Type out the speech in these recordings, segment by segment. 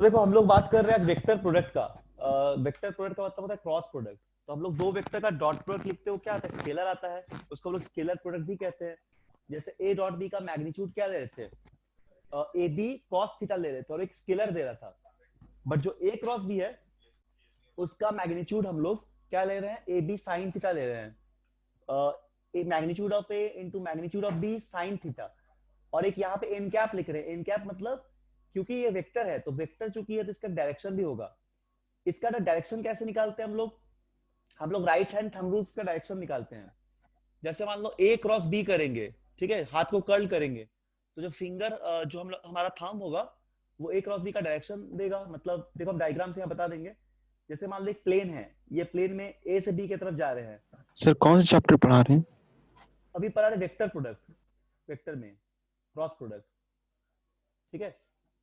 देखो हम लोग बात कर रहे हैं वेक्टर प्रोडक्ट का। वेक्टर प्रोडक्ट का मतलब होता है क्रॉस प्रोडक्ट। तो हम लोग दो वेक्टर का डॉट प्रोडक्ट लिखते हो, क्या आता है? स्केलर आता है, उसको हम लोग स्केलर प्रोडक्ट भी कहते हैं। जैसे ए डॉट बी का मैग्नीट्यूड क्या ले रहे थे? ए बी कॉस थीटा ले रहे थे और एक स्केलर दे रहा था। बट जो ए क्रॉस बी है उसका मैग्नीट्यूड हम लोग क्या ले रहे हैं? ए बी साइन थीटा ले रहे हैं। Magnitude of A into magnitude of B sine theta. और एक यहाँ पे एन कैप लिख रहे हैं। एन कैप मतलब क्योंकि ये वेक्टर है तो वेक्टर चूंकि है तो इसका डायरेक्शन भी होगा। इसका डायरेक्शन कैसे निकालते हैं हम लोग? हम लोग राइट हैंड थंब रूल्स का डायरेक्शन निकालते हैं। जैसे मान लो ए क्रॉस बी करेंगे, ठीक है, हाथ को कर्ल करेंगे, तो जो फिंगर जो हमारा थंब होगा वो ए क्रॉस बी का डायरेक्शन देगा। मतलब देखो हम डायग्राम से यहाँ बता देंगे। जैसे मान लो एक प्लेन है, ये प्लेन में ए से बी की तरफ जा रहे हैं। सर कौन से चैप्टर पढ़ा रहे हैं? अभी पढ़ा रहे वेक्टर प्रोडक्ट, वेक्टर में क्रॉस प्रोडक्ट, ठीक है।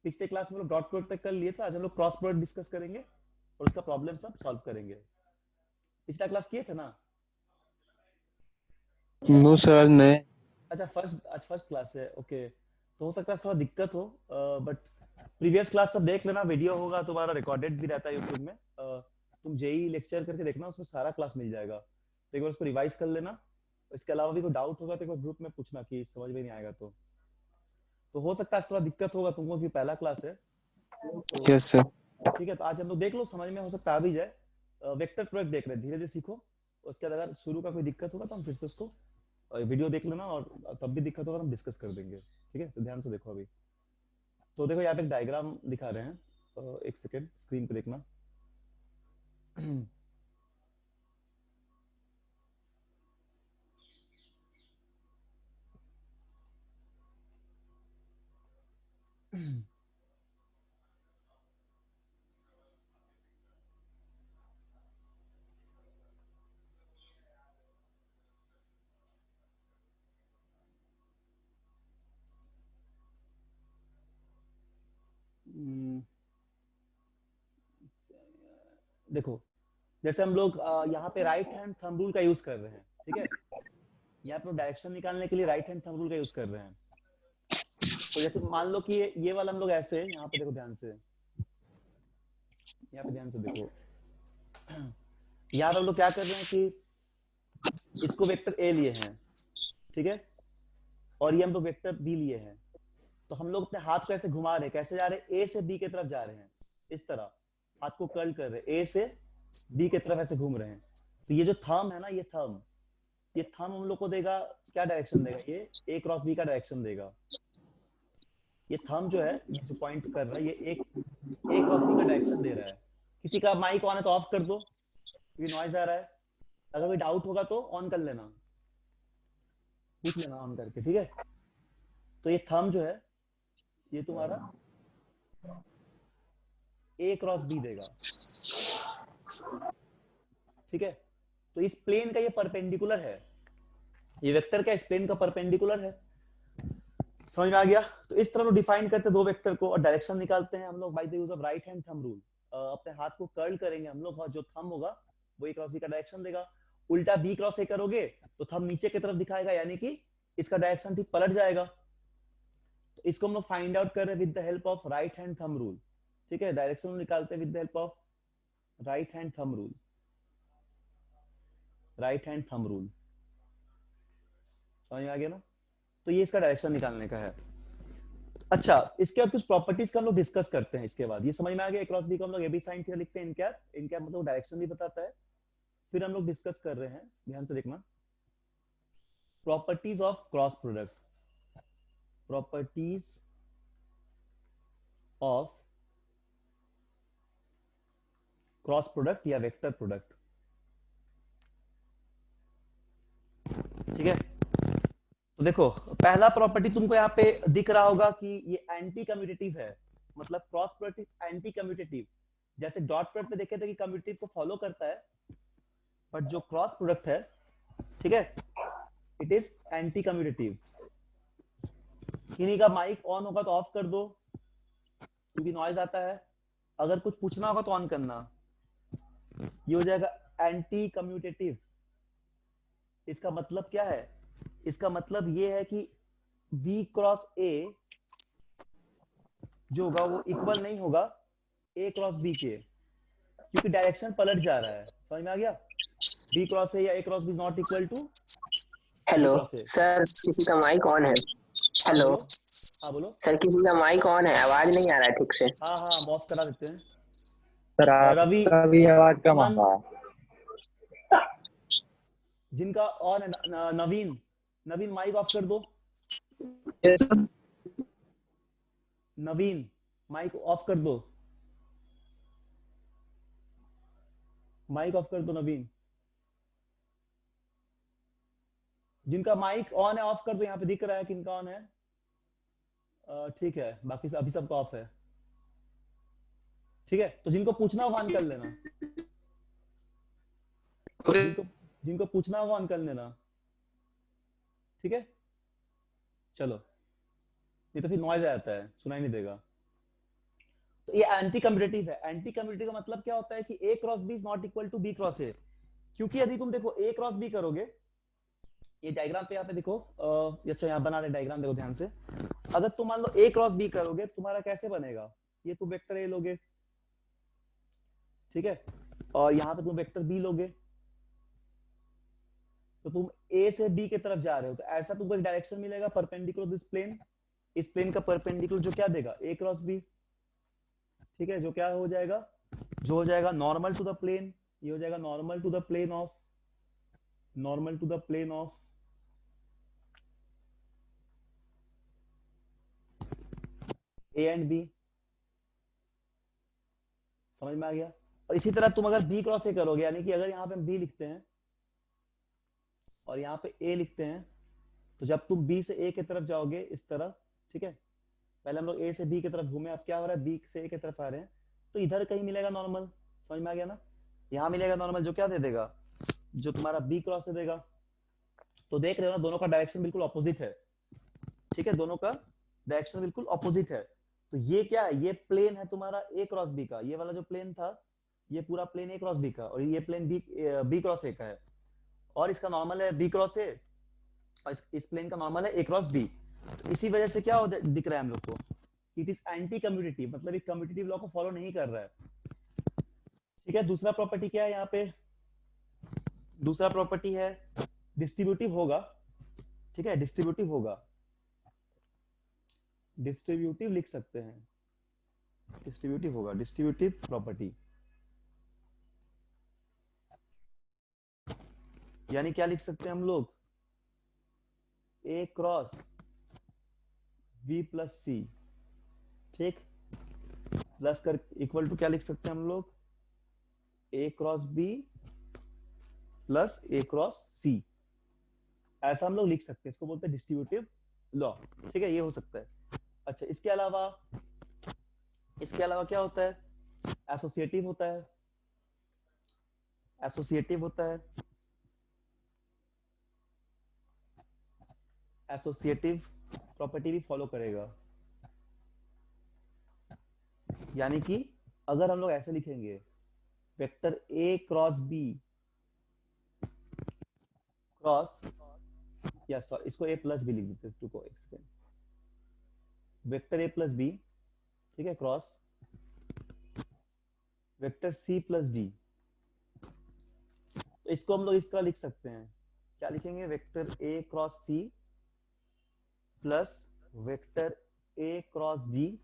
पिछले क्लास में लोग डॉट प्रोडक्ट तक कर लिए थे, आज हम लोग क्रॉस प्रोडक्ट डिस्कस करेंगे और उसका प्रॉब्लम सब सॉल्व करेंगे। पिछला क्लास किए थे ना? नो सर, आज नए। अच्छा आज फर्स्ट क्लास है, ओके। तो हो सकता है थोड़ा दिक्कत हो, बट प्रीवियस क्लास सब देख लेना, वीडियो होगा तुम्हारा, रिकॉर्डेड भी रहता है यूट्यूब में। तुम जेई लेक्चर करके देखना, उसमें सारा क्लास मिल जाएगा, तो एक बार उसको रिवाइज कर लेना। इसके अलावा भी कोई डाउट होगा तो एक बार ग्रुप में पूछना कि समझ में नहीं आएगा तो हो सकता है थोड़ा दिक्कत होगा तुमको कि पहला क्लास है तो। Yes sir. ठीक है, तो आज हम लोग देख लो, समझ में हो सकता आ भी जाए। वेक्टर प्रोडक्ट देख रहे हैं, धीरे धीरे सीखो। उसके बाद अगर शुरू का कोई दिक्कत होगा तो हम फिर से उसको वीडियो देख लेना, और तब भी दिक्कत होगा हम डिस्कस कर देंगे। ठीक है, तो ध्यान से देखो अभी। तो देखो यहाँ पे एक डायग्राम दिखा रहे हैं, एक सेकेंड स्क्रीन पे देखना। देखो जैसे हम लोग यहाँ पे राइट हैंड थंब रूल का यूज कर रहे हैं, ठीक है। यहाँ पे डायरेक्शन निकालने के लिए राइट हैंड थंब रूल का यूज कर रहे हैं। तो जैसे मान लो कि ये वाला हम लोग ऐसे, यहाँ पे देखो ध्यान से, यहाँ पे ध्यान से देखो। यहाँ पे हम लोग क्या कर रहे हैं कि इसको वेक्टर ए लिए हैं, ठीक है, और ये हम लोग वेक्टर बी लिए हैं। तो हम लोग अपने हाथ को ऐसे घुमा रहे हैं, कैसे जा रहे हैं? ए से बी की तरफ जा रहे हैं, इस तरह हाथ को कर्ल कर रहे हैं, ए से बी की तरफ ऐसे घूम रहे हैं। तो ये जो थंब है ना, ये थंब हम लोग को देगा, क्या डायरेक्शन देगा? ये ए क्रॉस बी का डायरेक्शन देगा। ये थंब जो है, ये जो पॉइंट कर रहा है, ये एक ए क्रॉस बी का डायरेक्शन दे रहा है। किसी का माइक ऑन है तो ऑफ कर दो, क्योंकि नॉइज आ रहा है। अगर कोई डाउट होगा तो ऑन कर लेना, पूछ लेना ऑन करके, ठीक है। तो ये थंब जो है, ये तुम्हारा ए क्रॉस बी देगा, ठीक है। तो इस प्लेन का ये परपेंडिकुलर है, ये वेक्टर का इस प्लेन का परपेंडिकुलर है। समझ में आ गया? तो इस तरह डिफाइन करते हैं दो वेक्टर को, और डायरेक्शन निकालते हैं हम लोग by the use of right hand thumb rule. अपने हाथ को कर्ल करेंगे हम लोग, और जो थंब होगा वो ए क्रॉस बी का डायरेक्शन देगा। उल्टा बी क्रॉस ए करोगे तो थंब नीचे की तरफ दिखाएगा, यानी कि इसका डायरेक्शन ठीक पलट जाएगा। तो इसको हम लोग फाइंड आउट कर रहे हैं with the help of right hand thumb rule, ठीक है। डायरेक्शन निकालते हैं with the help of right hand thumb rule, right hand thumb rule. समझ में आ गया ना? तो ये इसका डायरेक्शन निकालने का है। अच्छा, इसके बाद कुछ प्रॉपर्टीज का हम लोग डिस्कस करते हैं। इसके बाद ये समझ में आ गया, क्रॉस बी को हम लोग ए बी साइन थीटा लिखते हैं, इनकैप मतलब डायरेक्शन भी बताता है। फिर हम लोग डिस्कस कर रहे हैं, ध्यान से देखना, properties of cross product, properties of cross product या वेक्टर प्रोडक्ट, ठीक है। तो देखो पहला प्रॉपर्टी तुमको यहाँ पे दिख रहा होगा कि ये एंटी कम्यूटेटिव है, मतलब क्रॉस प्रोडक्ट एंटी कम्यूटेटिव। जैसे डॉट प्रोडक्ट में देखे थे कि कम्यूटेटिव को फॉलो करता है, बट जो क्रॉस प्रोडक्ट है, ठीक है, इट इज एंटी कम्यूटेटिव। किन्हीं का माइक ऑन होगा तो ऑफ कर दो, क्योंकि नॉइज आता है। अगर कुछ पूछना होगा तो ऑन करना। ये हो जाएगा एंटी कम्यूटेटिव। इसका मतलब क्या है? इसका मतलब ये है कि बी क्रॉस ए जो होगा वो इक्वल नहीं होगा ए क्रॉस बी के, क्योंकि डायरेक्शन पलट जा रहा है। समझ में आ गया? बी क्रॉस ए या A cross B is not equal to B hello cross A. Sir, किसी का माइक ऑन है? हाँ हेलो बोलो, हाँ बोलो। सर, किसी का माइक ऑन है, आवाज नहीं आ रहा है ठीक से। हाँ हाँ, हम ऑफ करा देते हैं। सर रवि, आपका भी आवाज कम आ अमन, रहा है। जिनका ऑन है नवीन, नवीन माइक ऑफ कर दो। नवीन माइक ऑफ कर दो, माइक ऑफ कर दो नवीन। जिनका माइक ऑन है ऑफ कर दो, यहाँ पे दिख रहा है किनका ऑन है। ठीक है, बाकी अभी सबका ऑफ है। ठीक है, तो जिनको पूछना हो ऑन कर लेना, जिनको जिनको पूछना हो ऑन कर लेना। ठीक है, चलो, ये तो फिर नॉइज आ जाता है, सुनाई नहीं देगा। तो ये एंटी कम्यूटेटिव है। एंटी कम्यूटेटिव का मतलब क्या होता है कि A cross B is not equal to B cross A. क्योंकि यदि तुम देखो ए क्रॉस बी करोगे, ये डायग्राम पे यहाँ पे देखो, अच्छा यहाँ बना रहे डायग्राम, देखो ध्यान से। अगर तुम मान लो ए क्रॉस बी करोगे, तुम्हारा कैसे बनेगा? ये तुम वेक्टर ए लोगे, ठीक है, और यहाँ पे तुम वेक्टर बी लोगे, तो तुम ए से बी की तरफ जा रहे हो, तो ऐसा तुमको एक डायरेक्शन मिलेगा परपेंडिकुलर दिस प्लेन। इस प्लेन का परपेंडिकुलर जो क्या देगा? ए क्रॉस बी। ठीक है, जो क्या हो जाएगा? जो हो जाएगा नॉर्मल टू द प्लेन, ये हो जाएगा normal to the plane of, normal to the plane of A and B. समझ में आ गया? और इसी तरह तुम अगर बी क्रॉस ए करोगे, यानी कि अगर यहाँ पे हम बी लिखते हैं और यहाँ पे ए लिखते हैं, तो जब तुम बी से ए की तरफ जाओगे इस तरफ, ठीक है, पहले हम लोग ए से बी की तरफ घूमे, अब क्या हो रहा है? बी से ए की तरफ आ रहे हैं, तो इधर कहीं मिलेगा नॉर्मल। समझ में आ गया ना? यहाँ मिलेगा नॉर्मल, जो क्या दे देगा? जो तुम्हारा बी क्रॉस से देगा। तो देख रहे हो ना, दोनों का डायरेक्शन बिल्कुल ऑपोजिट है। ठीक है, दोनों का डायरेक्शन बिल्कुल ऑपोजिट है। तो ये क्या है? ये प्लेन है तुम्हारा ए क्रॉस बी का, ये वाला जो प्लेन था, ये पूरा प्लेन ए क्रॉस बी का, और ये प्लेन बी क्रॉस ए का है, और इसका नॉर्मल है बी क्रॉस ए, और इस प्लेन का नॉर्मल है ए क्रॉस बी। तो इसी वजह से क्या दिख रहा है हम लोग को? इट इज एंटी कम्यूटेटिव, मतलब एक कम्यूटेटिव लॉ को फॉलो नहीं कर रहा है। ठीक है, दूसरा प्रॉपर्टी क्या है यहाँ पे? दूसरा प्रॉपर्टी है डिस्ट्रीब्यूटिव होगा। ठीक है, डिस्ट्रीब्यूटिव होगा, डिस्ट्रीब्यूटिव लिख सकते हैं, डिस्ट्रीब्यूटिव होगा, डिस्ट्रीब्यूटिव प्रॉपर्टी। यानी क्या लिख सकते हैं हम लोग? ए क्रॉस बी प्लस सी, ठीक, प्लस कर इक्वल टू क्या लिख सकते हैं हम लोग? ए क्रॉस बी प्लस ए क्रॉस सी। ऐसा हम लोग लिख सकते हैं, इसको बोलते हैं डिस्ट्रीब्यूटिव लॉ। ठीक है, ये हो सकता है। अच्छा, इसके अलावा क्या होता है? एसोसिएटिव होता है, एसोसिएटिव होता है, एसोसिएटिव प्रॉपर्टी भी फॉलो करेगा। यानी कि अगर हम लोग ऐसे लिखेंगे, vector A cross B cross, या सॉरी, इसको ए प्लस बी लिख देते हैं, को explain, vector A plus B, ठीक है, cross vector C plus D. तो इसको हम लोग इस तरह लिख सकते हैं, क्या लिखेंगे? Vector A cross C plus vector A cross D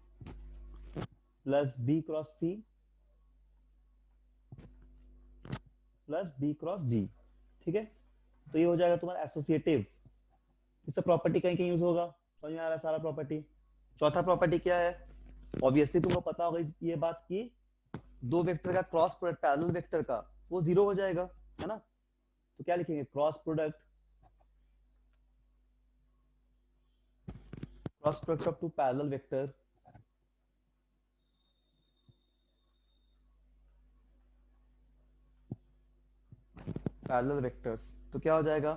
plus B cross C plus B cross D. ठीक है, तो ये हो जाएगा तुम्हारा एसोसिएटिव। इसका प्रॉपर्टी कहीं कहीं यूज होगा, समझ में आ रहा है सारा प्रॉपर्टी। चौथा प्रॉपर्टी क्या है? ऑब्वियसली तुमको पता होगा ये बात की, दो वेक्टर का क्रॉस प्रोडक्ट पैरेलल वेक्टर का वो जीरो हो जाएगा, है ना? तो क्या लिखेंगे? Cross product of two parallel vector parallel vectors. तो क्या हो जाएगा?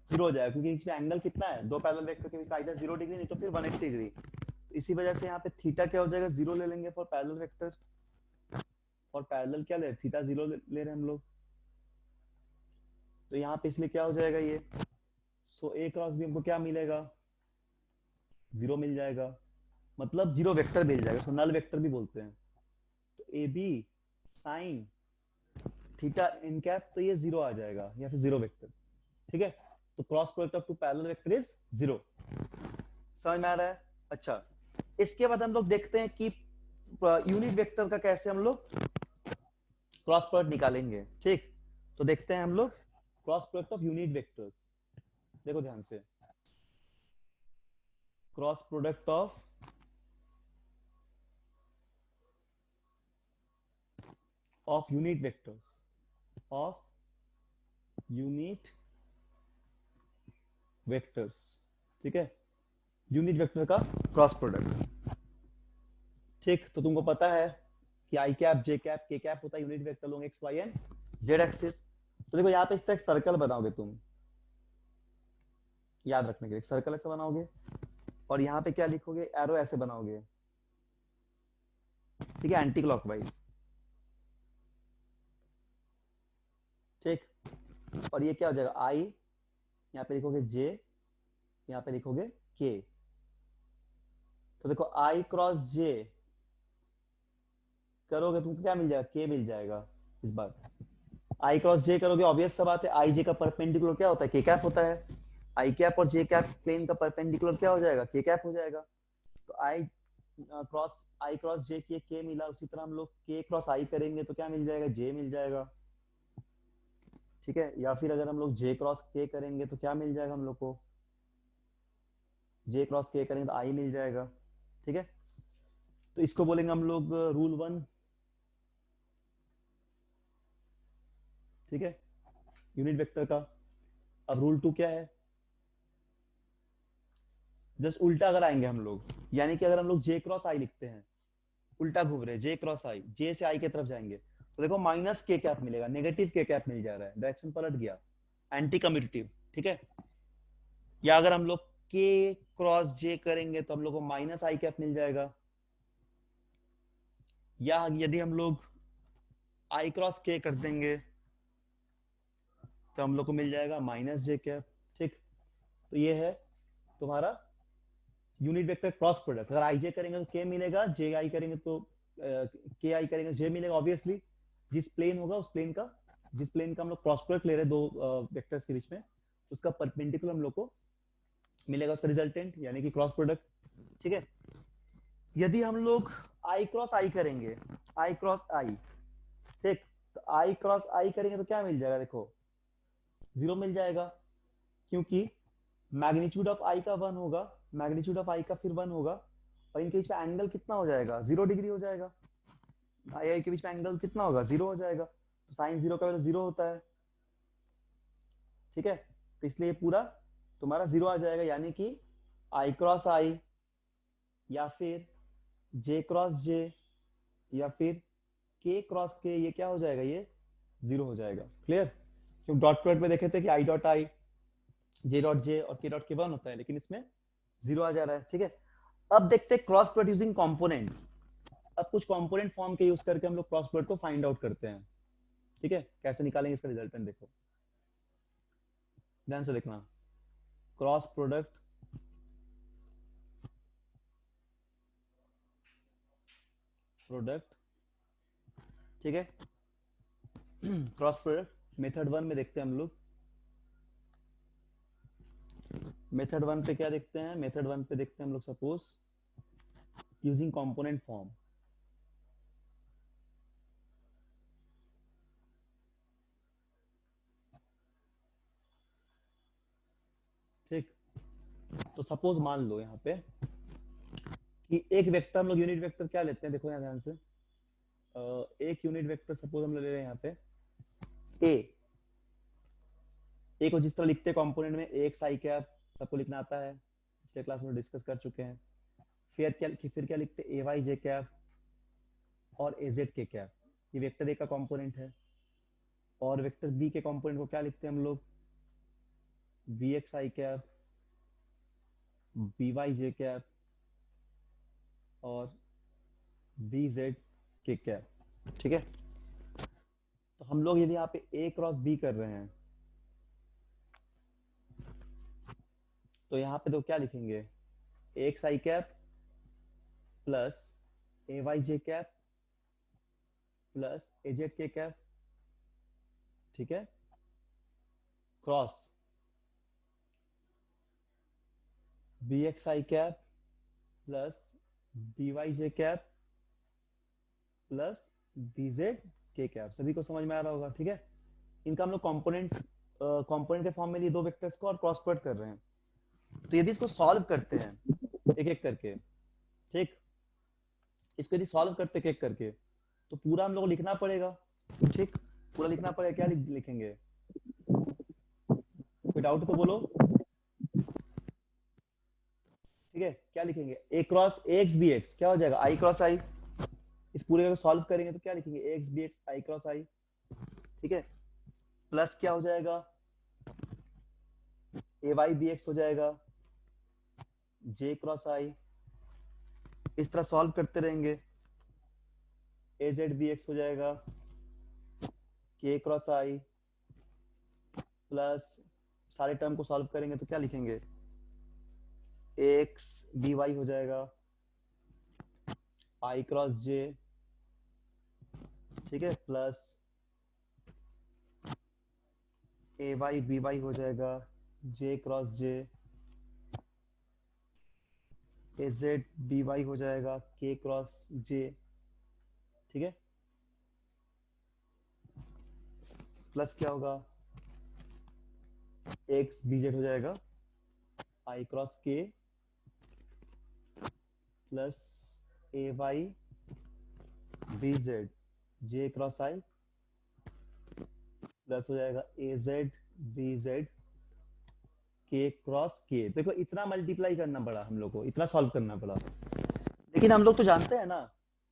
जीरो हो जाएगा, क्योंकि इसमें एंगल कितना है? दो पैरेलल वेक्टर के बीच इधर 0 डिग्री, नहीं तो फिर 180 डिग्री। तो इसी वजह से यहाँ पे थीटा क्या हो जाएगा? 0 ले लेंगे फॉर पैरेलल वेक्टर, और पैरेलल क्या ले रहे? थीटा 0 ले रहे हैं हम लोग। तो यहाँ पे इसलिए क्या हो जाएगा ये? सो ए क्रॉस बी हमको क्या मिलेगा? 0 मिल जाएगा, मतलब जीरो वेक्टर मिल जाएगा, इसको नल वेक्टर भी बोलते हैं। तो A B sine theta N cap, तो ये 0 आ जाएगा या फिर 0 वेक्टर। ठीक है, तो cross product of two parallel vector is 0। समझ में आ रहा है? अच्छा, इसके बाद हम लोग देखते हैं कि यूनिट वेक्टर का कैसे हम लोग क्रॉस प्रोडक्ट निकालेंगे। ठीक, तो देखते हैं हम लोग cross product of unit vectors. देखो ध्यान से, cross product of unit vectors, of unit vectors. ठीक है, यूनिट वेक्टर का क्रॉस प्रोडक्ट। ठीक, तो तुमको पता है कि I cap J cap K cap होता है यूनिट वेक्टर लोग X Y and Z axis. तो देखो यहाँ पे इस तरह एक सर्कल बनाओगे तुम, याद रखने के लिए एक सर्कल ऐसे बनाओगे, और यहाँ पे क्या लिखोगे, एरो ऐसे बनाओगे। ठीक है, एंटी क्लॉकवाइज। ठीक, और ये क्या हो जाएगा, आई यहाँ पे लिखोगे जे, यहाँ पे लिखोगे के। तो देखो आई क्रॉस जे करोगे तुमको क्या मिल जाएगा, के मिल जाएगा। इस बार आई क्रॉस जे करोगे, ऑब्वियस सा बात है, आई जे का परपेंडिकुलर क्या होता है, के कैप होता है। आई कैप और जे कैप प्लेन का परपेंडिकुलर क्या हो जाएगा, के कैप हो जाएगा। तो आई क्रॉस जे की के मिला, उसी तरह हम लोग के क्रॉस आई करेंगे तो क्या मिल जाएगा, जे मिल जाएगा। ठीक है, या फिर अगर हम लोग जे क्रॉस के करेंगे तो क्या मिल जाएगा हम लोग को, जे क्रॉस के करेंगे तो आई मिल जाएगा। ठीक है, तो इसको बोलेंगे हम लोग रूल 1। ठीक है, यूनिट वेक्टर का। अब रूल 2 क्या है, जस्ट उल्टा अगर आएंगे हम लोग, यानी कि अगर हम लोग जे क्रॉस आई लिखते हैं, उल्टा घूम रहे, जे क्रॉस आई, जे से आई की तरफ जाएंगे, तो देखो माइनस के कैप मिलेगा, नेगेटिव के कैप मिल जा रहा है, डायरेक्शन पलट गया, एंटी कम्यूटेटिव। ठीक है, या अगर हम लोग के क्रॉस जे करेंगे तो हम लोग को माइनस आई कैप मिल जाएगा, या यदि हम लोग आई क्रॉस के कर देंगे तो हम लोग को मिल जाएगा माइनस जे कैप। ठीक, तो ये है तुम्हारा यूनिट वेक्टर क्रॉस प्रोडक्ट। अगर आई जे करेंगे तो के मिलेगा, जे आई करेंगे तो के आई करेंगे जे मिलेगा। ऑब्वियसली जिस प्लेन होगा उस प्लेन का, जिस प्लेन का हम लोग क्रॉस प्रोडक्ट ले रहे हैं दो वेक्टर्स के बीच में, उसका परपेंडिकुलर हम लोग को मिलेगा, उसका रिजल्टेंट यानी कि क्रॉस प्रोडक्ट। ठीक है, यदि हम लोग आई क्रॉस आई करेंगे, आई क्रॉस आई, ठीक, तो आई क्रॉस आई करेंगे तो क्या मिल जाएगा, देखो 0 मिल जाएगा, क्योंकि मैग्नीट्यूड ऑफ आई का 1 होगा, मैग्नीट्यूड ऑफ आई का फिर 1 होगा, और इनके बीच में एंगल कितना हो जाएगा, 0 डिग्री हो जाएगा। आई आई के बीच में एंगल कितना होगा, 0 हो जाएगा, तो साइन 0 का वैल्यू 0 होता है। ठीक है, तो इसलिए पूरा तुम्हारा 0 आ जाएगा, यानी कि आई क्रॉस आई या फिर जे क्रॉस जे या फिर के क्रॉस के, ये क्या हो जाएगा, ये 0 हो जाएगा। क्लियर? क्योंकि डॉट प्रोडक्ट में देखे थे कि I dot I, J dot J और के डॉट के 1 होता है, लेकिन इसमें 0 आ जा रहा है। ठीक है, अब देखते हैं क्रॉस प्रोडक्ट यूजिंग कंपोनेंट। अब कुछ कंपोनेंट फॉर्म के यूज करके हम लोग क्रॉस प्रोडक्ट को फाइंड आउट करते हैं। ठीक है, कैसे निकालेंगे इसका रिजल्टेंट, देखो ध्यान से देखना। क्रॉस प्रोडक्ट ठीक है, क्रॉस प्रोडक्ट मेथड 1 में देखते हैं हम लोग। मेथड 1 पे क्या देखते हैं, मेथड 1 पे देखते हैं हम लोग सपोज यूजिंग कंपोनेंट फॉर्म। ठीक, तो सपोज मान लो यहाँ पे कि एक वेक्टर, हम लोग यूनिट वेक्टर क्या लेते हैं, देखो यहाँ ध्यान से, एक यूनिट वेक्टर सपोज हम ले रहे हैं यहाँ पे ए को जिस तरह लिखते हैं कंपोनेंट में, ए एक्स आई कैप सबको लिखना आता है, पिछले क्लास में डिस्कस कर चुके हैं। फिर क्या लिखते हैं, ए वाई जे कैप और ए जेड के कैप, ये वेक्टर ए का कंपोनेंट है। और वेक्टर बी के कंपोनेंट को क्या लिखते हैं हम लोग, बी एक्स आई कैप, बी वाई जे कैप और बी जेड के कैप। ठीक है, तो हम लोग यदि यहाँ पे ए क्रॉस बी कर रहे हैं तो यहाँ पे तो क्या लिखेंगे, A x I cap plus A Y J cap plus A Z के कैप, ठीक है, क्रॉस बी एक्स आई कैप प्लस बी वाई जे कैप प्लस बी जेड के कैप। सभी को समझ में आ रहा होगा, ठीक है। इनका हम लोग कंपोनेंट के फॉर्म में लिए दो वेक्टर्स को और क्रॉस प्रोडक्ट कर रहे हैं। तो यदि इसको सॉल्व करते हैं एक एक करके, ठीक, इसको यदि सॉल्व करते एक एक करके तो पूरा हम लोग को लिखना पड़ेगा, ठीक, पूरा लिखना पड़ेगा। क्या लिखेंगे? कोई डाउट तो बोलो, ठीक है। क्या लिखेंगे? A cross A X B X क्या हो जाएगा? I cross I. इस पूरे को सॉल्व करेंगे तो क्या लिखेंगे? A X B X I cross I, ठीक है। प्लस क्या हो जाएगा? ए वाई बी एक्स हो जाएगा जे क्रॉस आई। इस तरह सॉल्व करते रहेंगे, ए जेड बी एक्स हो जाएगा के क्रॉस आई प्लस सारे टर्म को सॉल्व करेंगे तो क्या लिखेंगे? एक्स बी वाई हो जाएगा आई क्रॉस जे, ठीक है, प्लस ए वाई बी वाई हो जाएगा जे क्रॉस जे, ए जेड बी वाई हो जाएगा के क्रॉस जे, ठीक है। प्लस क्या होगा? एक्स बी जेड हो जाएगा आई क्रॉस के प्लस ए Y B Z J cross आई प्लस हो जाएगा ए जेड बी जेड के क्रॉस के। देखो इतना मल्टीप्लाई करना पड़ा हम लोग को, इतना सॉल्व करना पड़ा, लेकिन हम लोग तो जानते हैं ना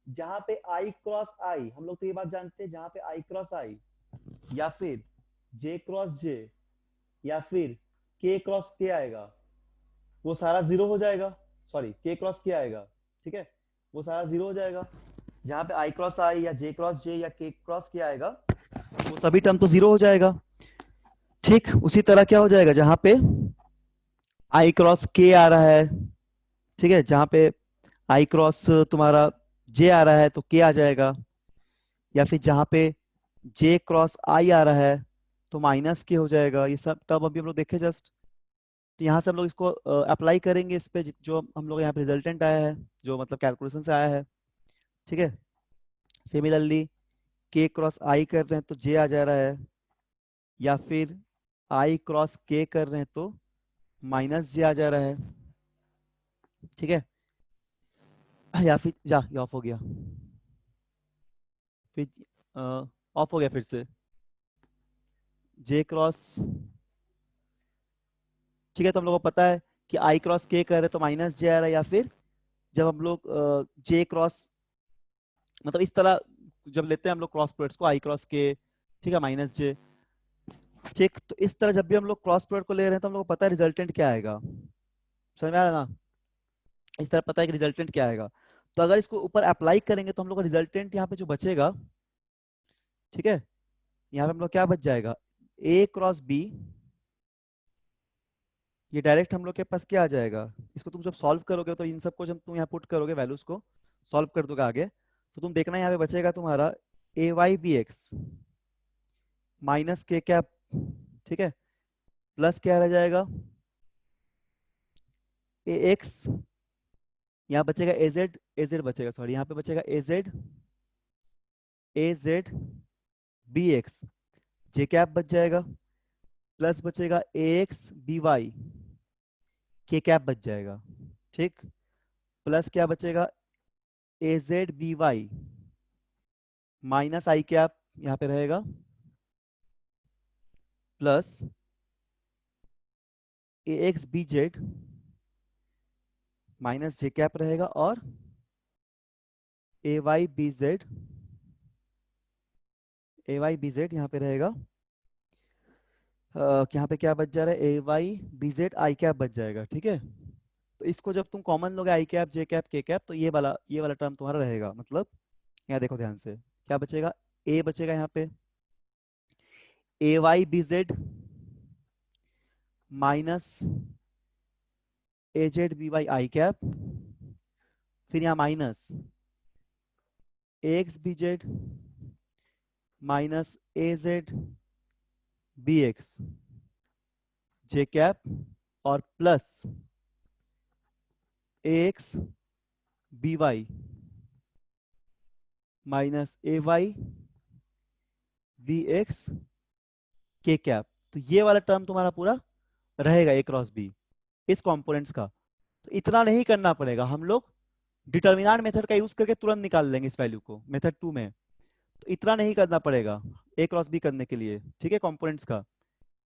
जहां पे आई क्रॉस आई, हम लोग तो ये बात जानते हैं जहां पे आई क्रॉस आई या फिर जे क्रॉस जे या फिर के क्रॉस के आएगा वो सारा जीरो हो जाएगा। सॉरी, के क्रॉस के आएगा, ठीक है, वो सारा जीरो हो जाएगा। जहां पे आई क्रॉस आई या जे क्रॉस जे या के क्रॉस के आएगा वो सभी टर्म तो जीरो हो जाएगा, ठीक। उसी तरह क्या हो जाएगा जहां पे आई क्रॉस के आ रहा है, ठीक है, जहां पे आई क्रॉस तुम्हारा जे आ रहा है तो के आ जाएगा, या फिर जहां पे जे क्रॉस आई आ रहा है तो माइनस के हो जाएगा। ये सब टर्म अभी हम लोग देखे जस्ट। तो यहाँ से हम लोग इसको अप्लाई करेंगे इस पे जो हम लोग यहाँ पे रिजल्टेंट आया है, जो मतलब कैलकुलेशन से आया है, ठीक है। सिमिलरली के क्रॉस आई कर रहे हैं तो जे आ जा रहा है, या फिर आई क्रॉस के कर रहे हैं तो माइनस जे आ जा रहा है, ठीक है। या फिर जा ये ऑफ हो गया, फिर ऑफ हो गया फिर से जे क्रॉस, ठीक है। तो हम लोग को पता है कि आई क्रॉस के कर रहे हैं तो माइनस जे आ रहा है, या फिर जब हम लोग जे क्रॉस मतलब इस तरह जब लेते हैं हम लोग क्रॉस प्रोडक्ट्स को आई क्रॉस के, ठीक है, माइनस जे, ठीक। तो इस तरह जब भी हम लोग क्रॉस प्रोडक्ट को ले रहे हैं तो हम लोग को पता है रिजल्टेंट क्या आएगा, समझ में आ रहा है ना। इस तरह पता है कि रिजल्टेंट क्या आएगा। तो अगर इसको ऊपर अप्लाई करेंगे तो हम लोग का रिजल्टेंट यहाँ पे जो बचेगा, ठीक है, यहाँ पे हम लोग क्या बच जाएगा? ए क्रॉस बी, ये डायरेक्ट हम लोग के पास क्या आ जाएगा? इसको तुम जब सॉल्व करोगे तो इन सबको जब तुम यहाँ पुट करोगे वैल्यूज को सॉल्व कर दोगे आगे, तो तुम देखना यहाँ पे बचेगा तुम्हारा ए वाई बी एक्स माइनस के कैप, ठीक है, प्लस क्या रह जाएगा? ए एक्स, यहाँ बचेगा ए जेड बचेगा, सॉरी यहाँ पे बचेगा ए Z B X, J cap बच जाएगा, प्लस बचेगा ए एक्स बी वाई के कैप बच जाएगा, ठीक। प्लस क्या बचेगा? ए जेड बी वाई माइनस आई कैप यहाँ पे रहेगा, plus A X B Z minus J cap रहेगा, और ए वाई बी जेड यहाँ पे रहेगा। यहाँ पे क्या बच जा रहा है? A Y B Z I cap बच जाएगा, ठीक है। तो इसको जब तुम कॉमन लोगे आई cap J cap K cap तो ये वाला टर्म तुम्हारा रहेगा। मतलब यहाँ देखो ध्यान से क्या बचेगा? ए बचेगा यहाँ पे ए Y B Z minus A Z B Y I cap, फिर यहाँ minus A X B Z minus A Z B X J cap और plus A X B Y minus A Y B X K cap. तो ये वाला term तुम्हारा पूरा रहेगा ए cross B इस कंपोनेंट्स का। तो इतना नहीं करना पड़ेगा, हम लोग डिटर्मिनेंट मेथड का यूज करके तुरंत निकाल लेंगे इस वैल्यू को मेथड 2 में। तो इतना नहीं करना पड़ेगा ए क्रॉस बी करने के लिए, ठीक है, कंपोनेंट्स का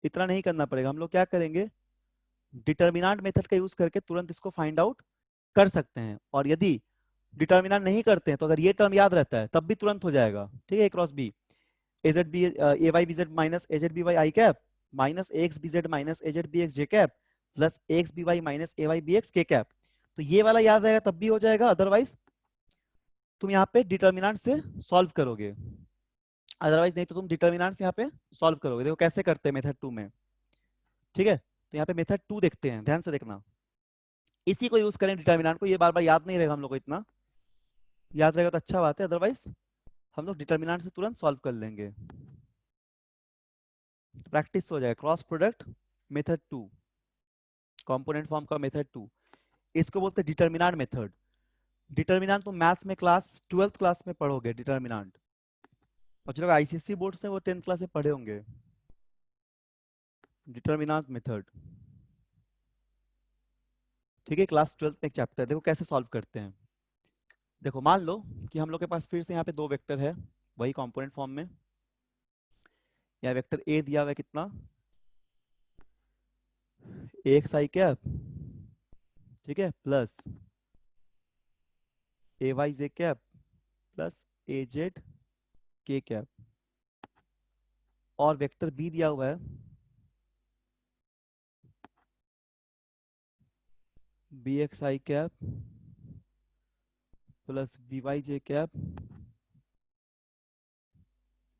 इतना नहीं करना पड़ेगा। हम लोग क्या करेंगे, डिटर्मिनेंट मेथड का यूज करके तुरंत इसको फाइंड आउट कर सकते हैं। और यदि डिटर्मिनेंट नहीं करते हैं तो अगर ये टर्म याद रहता है तब भी तुरंत हो जाएगा, ठीक है। A cross B A Z B A Y B Z minus A Z B Y I cap minus A X B Z minus A Z B X J cap plus A X B Y minus A Y B X K cap. तो ये वाला याद रहेगा तब भी हो जाएगा, otherwise तुम यहाँ पे डिटर्मिनेंट से सॉल्व करोगे, अदरवाइज नहीं तो तुम डिटर्मिनेंट से यहाँ पे सॉल्व करोगे। देखो कैसे करते हैं मेथड 2 में, ठीक है। तो यहाँ पे मेथड 2 देखते हैं, ध्यान से देखना, इसी को यूज करें डिटर्मिनेंट को। ये बार बार याद नहीं रहेगा हम लोग को, इतना याद रहेगा तो अच्छा बात है, अदरवाइज हम लोग डिटर्मिनेंट से तुरंत सॉल्व कर लेंगे। प्रैक्टिस हो जाएगा। Cross product method 2, component form का मेथड 2, इसको बोलते हैं डिटर्मिनेंट मेथड। डिटर्मिनेंट तुम मैथ्स में क्लास 12th क्लास में पढ़ोगे डिटर्मिनेंट, और जो लोग आईसीएससी बोर्ड से वो 10th क्लास में पढ़े होंगे डिटर्मिनेंट मेथड, ठीक है। क्लास 12th में एक चैप्टर, देखो कैसे सॉल्व करते हैं। देखो मान लो कि हम लोग के पास फिर से यहाँ पे दो वेक्टर है वही कंपोनेंट फॉर्म में। यहाँ वेक्टर ए दिया हुआ है कितना, एक्स आई कैप, ठीक है, प्लस ए वाई जे कैप प्लस ए जेड के कैप, और वेक्टर बी दिया हुआ है बी एक्स आई कैप प्लस बी वाई जे कैप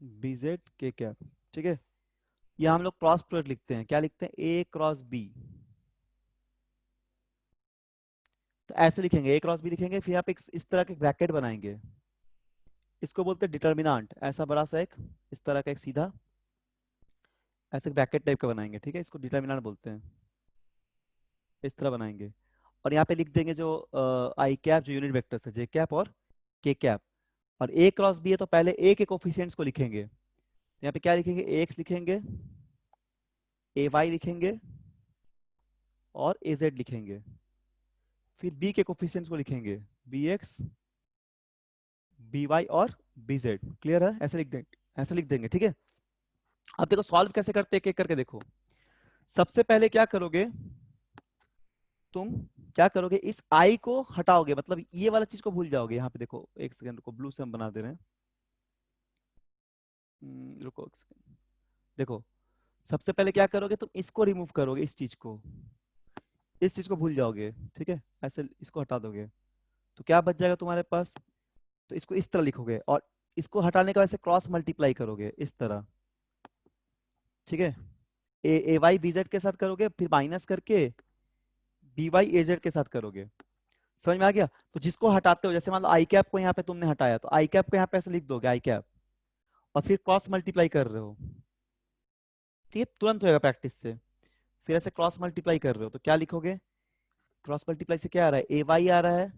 बी जेड के कैप, ठीक है। ये हम लोग क्रॉस प्रोडक्ट लिखते हैं, क्या लिखते हैं, ए क्रॉस बी। तो ऐसे लिखेंगे, ए क्रॉस बी लिखेंगे, फिर यहाँ पे इस तरह के ब्रैकेट बनाएंगे, इसको बोलते हैं डिटर्मिनेंट। ऐसा बड़ा सा एक इस तरह का एक सीधा ऐसे ब्रैकेट टाइप का बनाएंगे, ठीक है, इसको डिटर्मिनेंट बोलते हैं। इस तरह बनाएंगे और यहाँ पे लिख देंगे जो आई कैप, जो यूनिट वेक्टर्स है जे कैप और के कैप। और ए क्रॉस बी है तो पहले ए के कोफिशिएंट्स को लिखेंगे। यहाँ पे क्या लिखेंगे, ए एक्स लिखेंगे, ए वाई लिखेंगे और ए जेड लिखेंगे। फिर बी के कोफिशिएंट्स को लिखेंगे, बी एक्स बी वाई और बी जेड। क्लियर है, ऐसे लिख देंगे, ऐसे लिख देंगे, ठीक है। अब देखो सॉल्व कैसे करते हैं, एक एक करके देखो। सबसे पहले क्या करोगे तुम, क्या करोगे, इस आई को हटाओगे, मतलब ये वाला चीज को भूल जाओगे। यहाँ पे देखो, एक सेकंड रुको, ब्लू से हम बना दे रहे हैं। रुको एक सेकंड, देखो सबसे पहले क्या करोगे तुम, इसको रिमूव करोगे, इस चीज को भूल जाओगे, ठीक है, ऐसे इसको हटा दोगे तो क्या बच जाएगा तुम्हारे पास। तो इसको इस तरह लिखोगे और इसको हटाने का वैसे क्रॉस मल्टीप्लाई करोगे इस तरह, ठीक है। ए वाई बी जेड के साथ करोगे, फिर माइनस करके बी वाई ए जेड के साथ करोगे। समझ में आ गया। तो जिसको हटाते हो, जैसे मान लो आई कैप को यहाँ पे तुमने हटाया, तो आई कैप को यहाँ पे ऐसे लिख दोगे आई कैप, और फिर क्रॉस मल्टीप्लाई कर रहे हो, ठीक है, तुरंत होगा प्रैक्टिस से। फिर ऐसे क्रॉस मल्टीप्लाई कर रहे हो तो क्या लिखोगे, क्रॉस मल्टीप्लाई से क्या आ रहा है, ए वाई आ रहा है,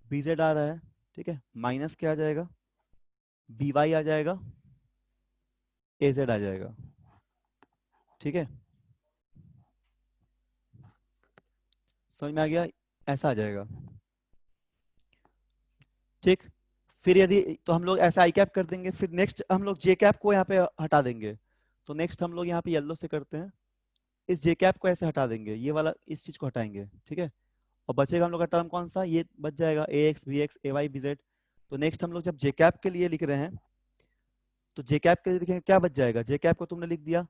बी जेड आ रहा है, ठीक है, माइनस क्या आ जाएगा, बी वाई आ जाएगा, ए जेड आ जाएगा, ठीक है। समझ में आ गया, ऐसा आ जाएगा, ठीक। फिर यदि तो हम लोग ऐसा आई कैप कर देंगे, फिर नेक्स्ट हम लोग जे कैप को यहाँ पे हटा देंगे। तो नेक्स्ट हम लोग यहाँ पे येलो से करते हैं, इस जे कैप को ऐसे हटा देंगे, ये वाला इस चीज को हटाएंगे, ठीक है। और बचेगा हम लोग का टर्म कौन सा, ये बच जाएगा A X B X A Y B Z. तो नेक्स्ट हम लोग जब जे कैप के लिए लिख रहे हैं तो जे कैप के लिए लिखेंगे, क्या बच जाएगा, जे कैप को तुमने लिख दिया,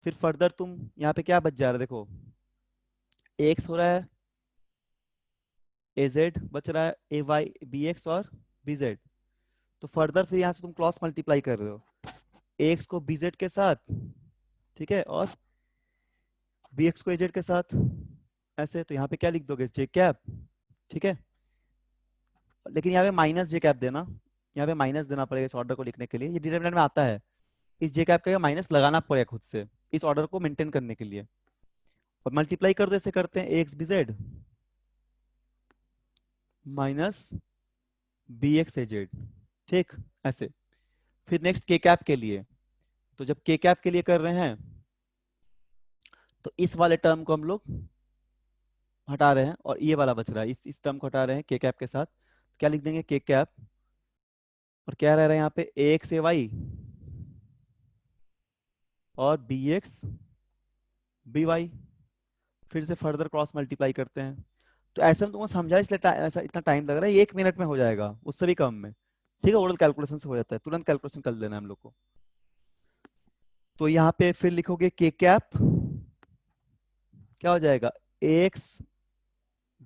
फिर फर्दर तुम यहाँ पे क्या बच जा रहा है, देखो ए एक्स हो रहा है, ए जेड बच रहा है, ए वाई बी एक्स और बी जेड। तो फर्दर फिर यहाँ से तुम क्रॉस मल्टीप्लाई कर रहे हो, ए एक्स को बी जेड के साथ, ठीक है, और बी एक्स को ए जेड के साथ, ऐसे। तो यहाँ पे क्या लिख दोगे, जे कैप, ठीक है, लेकिन यहाँ पे माइनस जे कैप देना, यहाँ पे माइनस देना पड़ेगा इस ऑर्डर को लिखने के लिए, ये डिटरमिनेंट में आता है। इस जे कैप का माइनस लगाना पड़ेगा खुद से इस ऑर्डर को मेंटेन करने के लिए, और मल्टीप्लाई कर दो, ऐसे करते हैं X B Z minus B X A Z, ठीक ऐसे। फिर नेक्स्ट के कैप के लिए, तो जब के कैप के लिए कर रहे हैं तो इस वाले टर्म को हम लोग हटा रहे हैं और ये वाला बच रहा है, इस टर्म को हटा रहे हैं के कैप के साथ, तो क्या लिख देंगे के कैप, और क्या रह रहा है यहाँ पे ए एक्स ए वाई और बी एक्स बी वाई, फिर से फर्दर क्रॉस मल्टीप्लाई करते हैं। तो ऐसे में तुमको समझा इसलिए ऐसा इतना टाइम लग रहा है, ये 1 मिनट में हो जाएगा, उससे भी कम में, ठीक है। ओरल कैलकुलेशन से हो जाता है, तुरंत कैलकुलेशन कर देना है हम लोग को। तो यहाँ पे फिर लिखोगे के कैप, क्या हो जाएगा X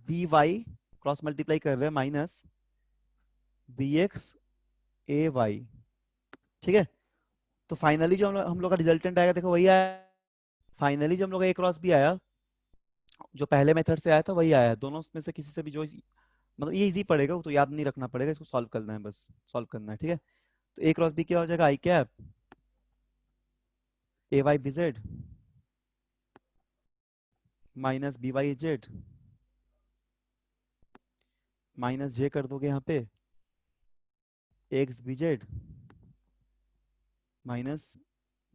B Y cross multiply कर रहे हैं minus B X A Y, ठीक है। तो फाइनली जो हम लोग का रिजल्टेंट आएगा, देखो वही आया, फाइनली जो हम लोग का ए क्रॉस बी आया, जो पहले मेथड से आया था वही आया है, दोनों में से किसी से भी जो मतलब ये इजी पड़ेगा, वो तो याद नहीं रखना पड़ेगा, इसको सॉल्व करना है, बस सॉल्व करना है, ठीक है। तो ए क्रॉस बी क्या हो जाएगा, I cap A Y B Z minus B Y Z minus J कर दोगे यहाँ पे X B Z minus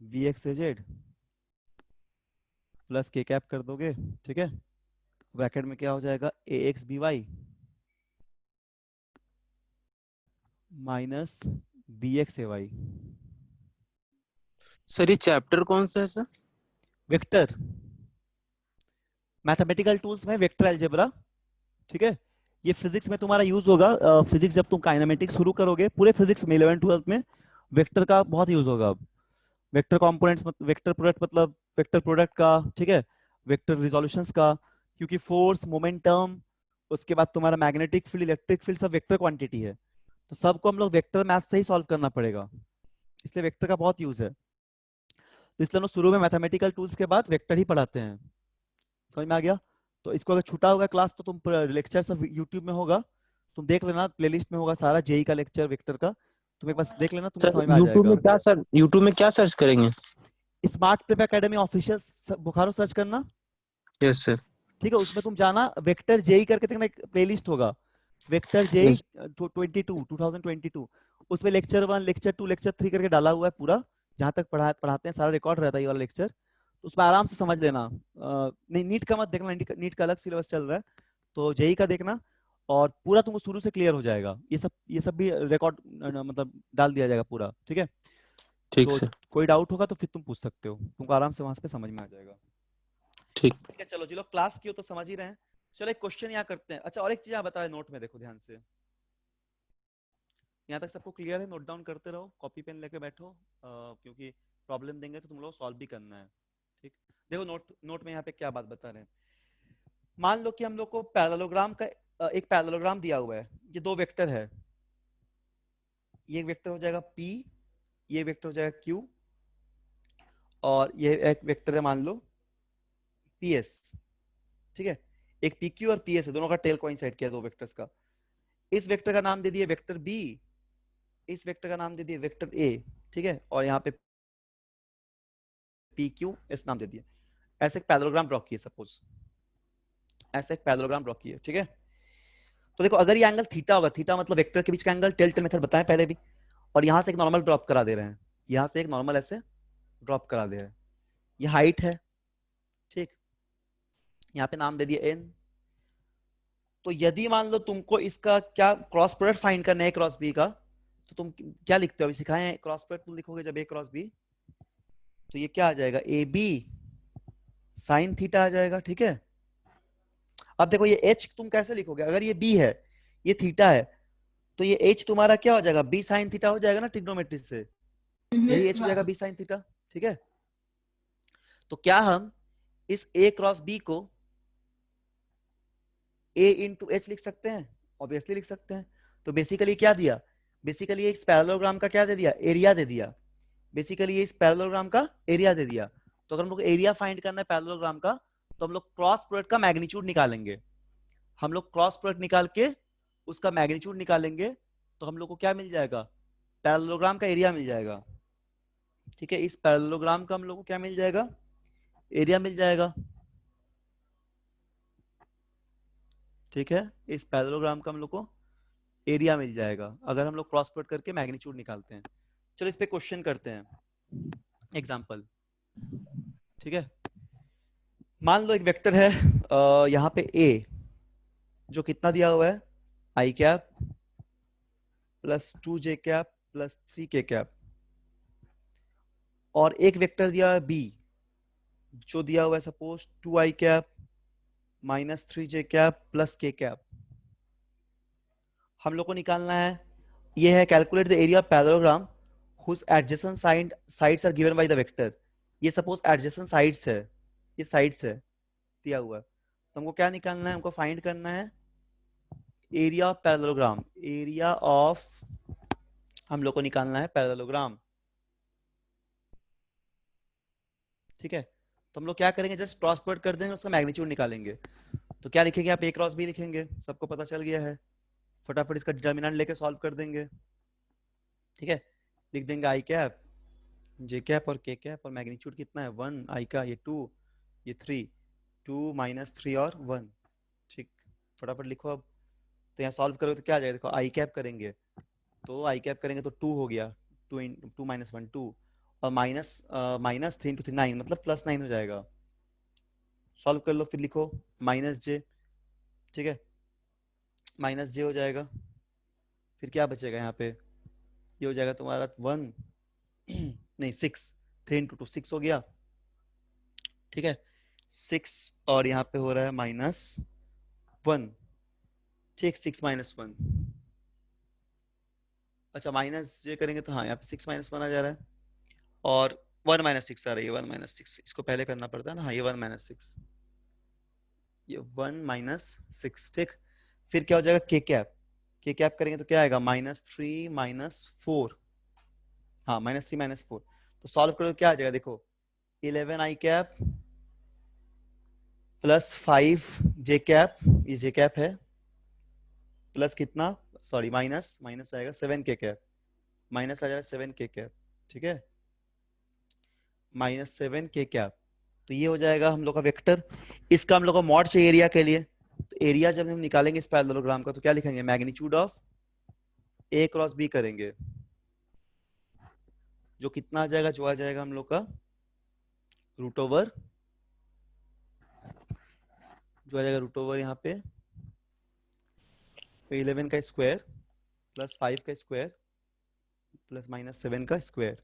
B X A Z plus K cap कर दोगे, ठीक है। ब्रैकेट में क्या हो जाएगा A X B Y minus B X A Y. Sir ये चैप्टर कौन सा है सर? वेक्टर, मैथमेटिकल टूल्स में वेक्टर अलजेब्रा, ठीक है। ये फिजिक्स में तुम्हारा यूज होगा, फिजिक्स जब तुम काइनेमेटिक्स शुरू करोगे, पूरे फिजिक्स में 11th 12th में वेक्टर का बहुत यूज होगा। अब वेक्टर कंपोनेंट्स, वेक्टर प्रोडक्ट, मतलब वेक्टर प्रोडक्ट का, ठीक है, वेक्टर रिजोल्यूशंस का, क्योंकि फोर्स मोमेंटम, उसके बाद तुम्हारा मैग्नेटिक फील्ड इलेक्ट्रिक फील्ड सब वेक्टर क्वांटिटी है, तो सबको हम लोग वेक्टर मैथ से ही सॉल्व करना पड़ेगा, इसलिए वेक्टर का बहुत यूज है। तो इसलिए हम लोग शुरू में मैथमेटिकल टूल्स के बाद वेक्टर ही पढ़ाते हैं, समझ में आ गया। तो इसको अगर छूटा होगा क्लास तो तुम लेक्चर सब यूट्यूब में होगा, तुम देख लेना, प्लेलिस्ट में होगा सारा जेई का लेक्चर वेक्टर का, तुम एक बार देख लेना, तुमको समझ में आ जाएगा। यूट्यूब में क्या सर्च करेंगे? Smart prep academy official Bokaro search करना, यस सर। ठीक है। उसमें तुम जाना, वेक्टर जेई करके देखना, एक प्लेलिस्ट होगा वेक्टर जेई 2022, उसमें लेक्चर 1 लेक्चर 2 लेक्चर 3 करके डाला हुआ है पूरा, जहां तक पढ़ाते हैं सारा रिकॉर्ड रहता है ये वाला लेक्चर, तो उसमें आराम से समझ लेना। नहीं, नीट का मत देखना, नीट का अलग सिलेबस चल रहा है, तो जेई का देखना, और पूरा तुमको शुरू से क्लियर हो जाएगा, ये सब भी रिकॉर्ड मतलब डाल दिया जाएगा पूरा, ठीक है। ठीक तो सर। कोई डाउट होगा तो फिर तुम पूछ सकते हो, तुमको आराम से वहां पे समझ में आ जाएगा, ठीक। ठीक है। चलो जी लोग क्लास की हो तो समझ ही रहे हैं, चलो एक क्वेश्चन यहाँ करते हैं। अच्छा, और एक चीज आप बता रहे नोट में, देखो ध्यान से, यहाँ तक सबको क्लियर है? नोट डाउन करते रहो, कॉपी पेन लेके बैठो, क्योंकि प्रॉब्लम देंगे तो तुम लोग सॉल्व भी करना है, ठीक। देखो नोट में यहाँ पे क्या बात बता रहे हैं, मान लो कि हम लोग को पैरेललोग्राम का एक पैरेललोग्राम दिया हुआ है, ये दो वेक्टर है, ये वेक्टर हो जाएगा P, ये वेक्टर हो जाएगा Q, और ये एक वेक्टर है मान लो PS, ठीक है। एक PQ और PS है, दोनों का टेल कोइंसाइड किया दो वेक्टर्स का। इस वेक्टर का नाम दे दिए वेक्टर B, इस वेक्टर का नाम दे दिए वेक्टर A, ठीक है, और यहाँ पे PQ इस नाम दे दिए। ऐसे एक पैरेललोग्राम ड्रॉ किए, सपोज ऐसे एक पैरेललोग्राम ड्रॉ किए, ठीक है। तो देखो अगर ये एंगल थीटा होगा, थीटा मतलब वेक्टर के बीच का एंगल, टेल मेथड बताएं पहले भी, और यहां से एक नॉर्मल ड्रॉप करा दे रहे हैं, यहां से एक नॉर्मल ऐसे ड्रॉप करा दे रहे हैं, ये हाइट है, ठीक, यहाँ पे नाम दे दिया n। तो यदि मान लो तुमको इसका क्या क्रॉस प्रोडक्ट फाइंड करना है क्रॉस बी का, तो तुम क्या लिखते हो, अभी सिखाए हैं, क्रॉस प्रोडक्ट तुम लिखोगे जब ए क्रॉस बी, तो ये क्या आ जाएगा, ए बी साइन थीटा आ जाएगा, ठीक है। अब देखो ये h तुम कैसे लिखोगे, अगर ये b है ये थीटा है, तो ये h तुम्हारा क्या हो जाएगा, b साइन थीटा हो जाएगा ना, ट्रिग्नोमेट्री से यही h हो जाएगा b साइन थीटा, ठीक है। तो क्या हम इस a क्रॉस b को a इंटू एच लिख सकते हैं? ऑब्वियसली लिख सकते हैं। तो बेसिकली क्या दिया, बेसिकली इस पैरेललोग्राम का क्या दे दिया, एरिया दे दिया, बेसिकली ये इस पैरेललोग्राम का एरिया दे दिया। तो अगर हम लोग एरिया फाइंड करना है पैरेललोग्राम का, तो हम लोग क्रॉस प्रोडक्ट का मैग्नीट्यूड निकालेंगे, हम लोग क्रॉस प्रोडक्ट निकाल के उसका मैग्नीट्यूड निकालेंगे, तो हम लोग को क्या मिल जाएगा, पैरेललोग्राम का एरिया मिल जाएगा। ठीक है, इस पैरेललोग्राम का हम लोग को क्या मिल जाएगा, एरिया मिल जाएगा। ठीक है, इस पैरेललोग्राम का हम लोग को एरिया मिल जाएगा अगर हम लोग क्रॉस प्रोडक्ट करके मैग्नीट्यूड निकालते हैं। चलो इस पे क्वेश्चन करते हैं, एग्जांपल। ठीक है, मान लो एक वेक्टर है यहाँ पे ए, जो कितना दिया हुआ है, I cap plus 2j cap plus 3k cap, और एक वेक्टर दिया है बी, जो दिया हुआ है suppose 2i cap minus 3j cap plus k cap. हम लोग को निकालना है, ये है calculate the area of parallelogram whose adjacent sides are given by the vector। ये सपोज adjacent sides है, ये sides है दिया हुआ है, तो हमको क्या निकालना है, हमको फाइंड करना है area of parallelogram. Area of हम लोग को निकालना है पैरेललोग्राम। ठीक है, तो हम लोग क्या करेंगे, जस्ट क्रॉस प्रोडक्ट कर देंगे, उसका मैग्नीट्यूड निकालेंगे। तो क्या लिखेंगे आप, ए क्रॉस बी लिखेंगे, सबको पता चल गया है। फटाफट इसका डिटर्मिनेंट लेके सॉल्व कर देंगे। ठीक है, लिख देंगे आई कैप जे कैप और के कैप, और मैग्नीट्यूड कितना है 1 आई का, ये 2 ये 3, 2 माइनस 3 और 1। ठीक, फटाफट लिखो अब। तो यहाँ सॉल्व करोगे तो क्या आ जाएगा, देखो आई कैप करेंगे तो आई कैप करेंगे तो 2 हो गया, 2 माइनस 1 2, और माइनस 3 इंटू 3 9, मतलब प्लस 9 हो जाएगा। सॉल्व कर लो, फिर लिखो माइनस जे। ठीक है, माइनस जे हो जाएगा, फिर क्या बचेगा यहाँ पे, ये हो जाएगा तुम्हारा 1 नहीं 6, 3 इंटू 2 6 हो गया। ठीक है, 6 और यहाँ पे हो रहा है -1। ठीक, 6 माइनस 1, अच्छा माइनस जे करेंगे तो हाँ यहाँ पे 6 माइनस 1 आ जा रहा है, और 1 माइनस 6 आ रही है, 1 माइनस 6 इसको पहले करना पड़ता है ना, हाँ ये 1 माइनस 6, ये 1 माइनस 6। ठीक, फिर क्या हो जाएगा के कैप, के कैप करेंगे तो क्या आएगा -3 -4, हाँ -3 -4। तो सॉल्व करो तो क्या आ जाएगा, देखो 11 आई कैप प्लस 5 जे कैप, ये जे कैप है, प्लस कितना, सॉरी माइनस आएगा 7 के कैप, माइनस आ जाएगा 7 के कैप। ठीक है, -7 के कैप। तो ये हो जाएगा हम लोग का वेक्टर। इसका हम लोग को मॉड चाहिए एरिया के लिए, तो एरिया जब हम निकालेंगे इस पैरेललोग्राम का तो क्या लिखेंगे, magnitude of A cross B करेंगे, जो कितना आ जाएगा, जो आ जाएगा हम लोग का रूट ओवर, जो आ जाएगा रूट ओवर यहाँ पे 11 का स्क्वायर प्लस 5 का स्क्वायर प्लस -7 का स्क्वायर।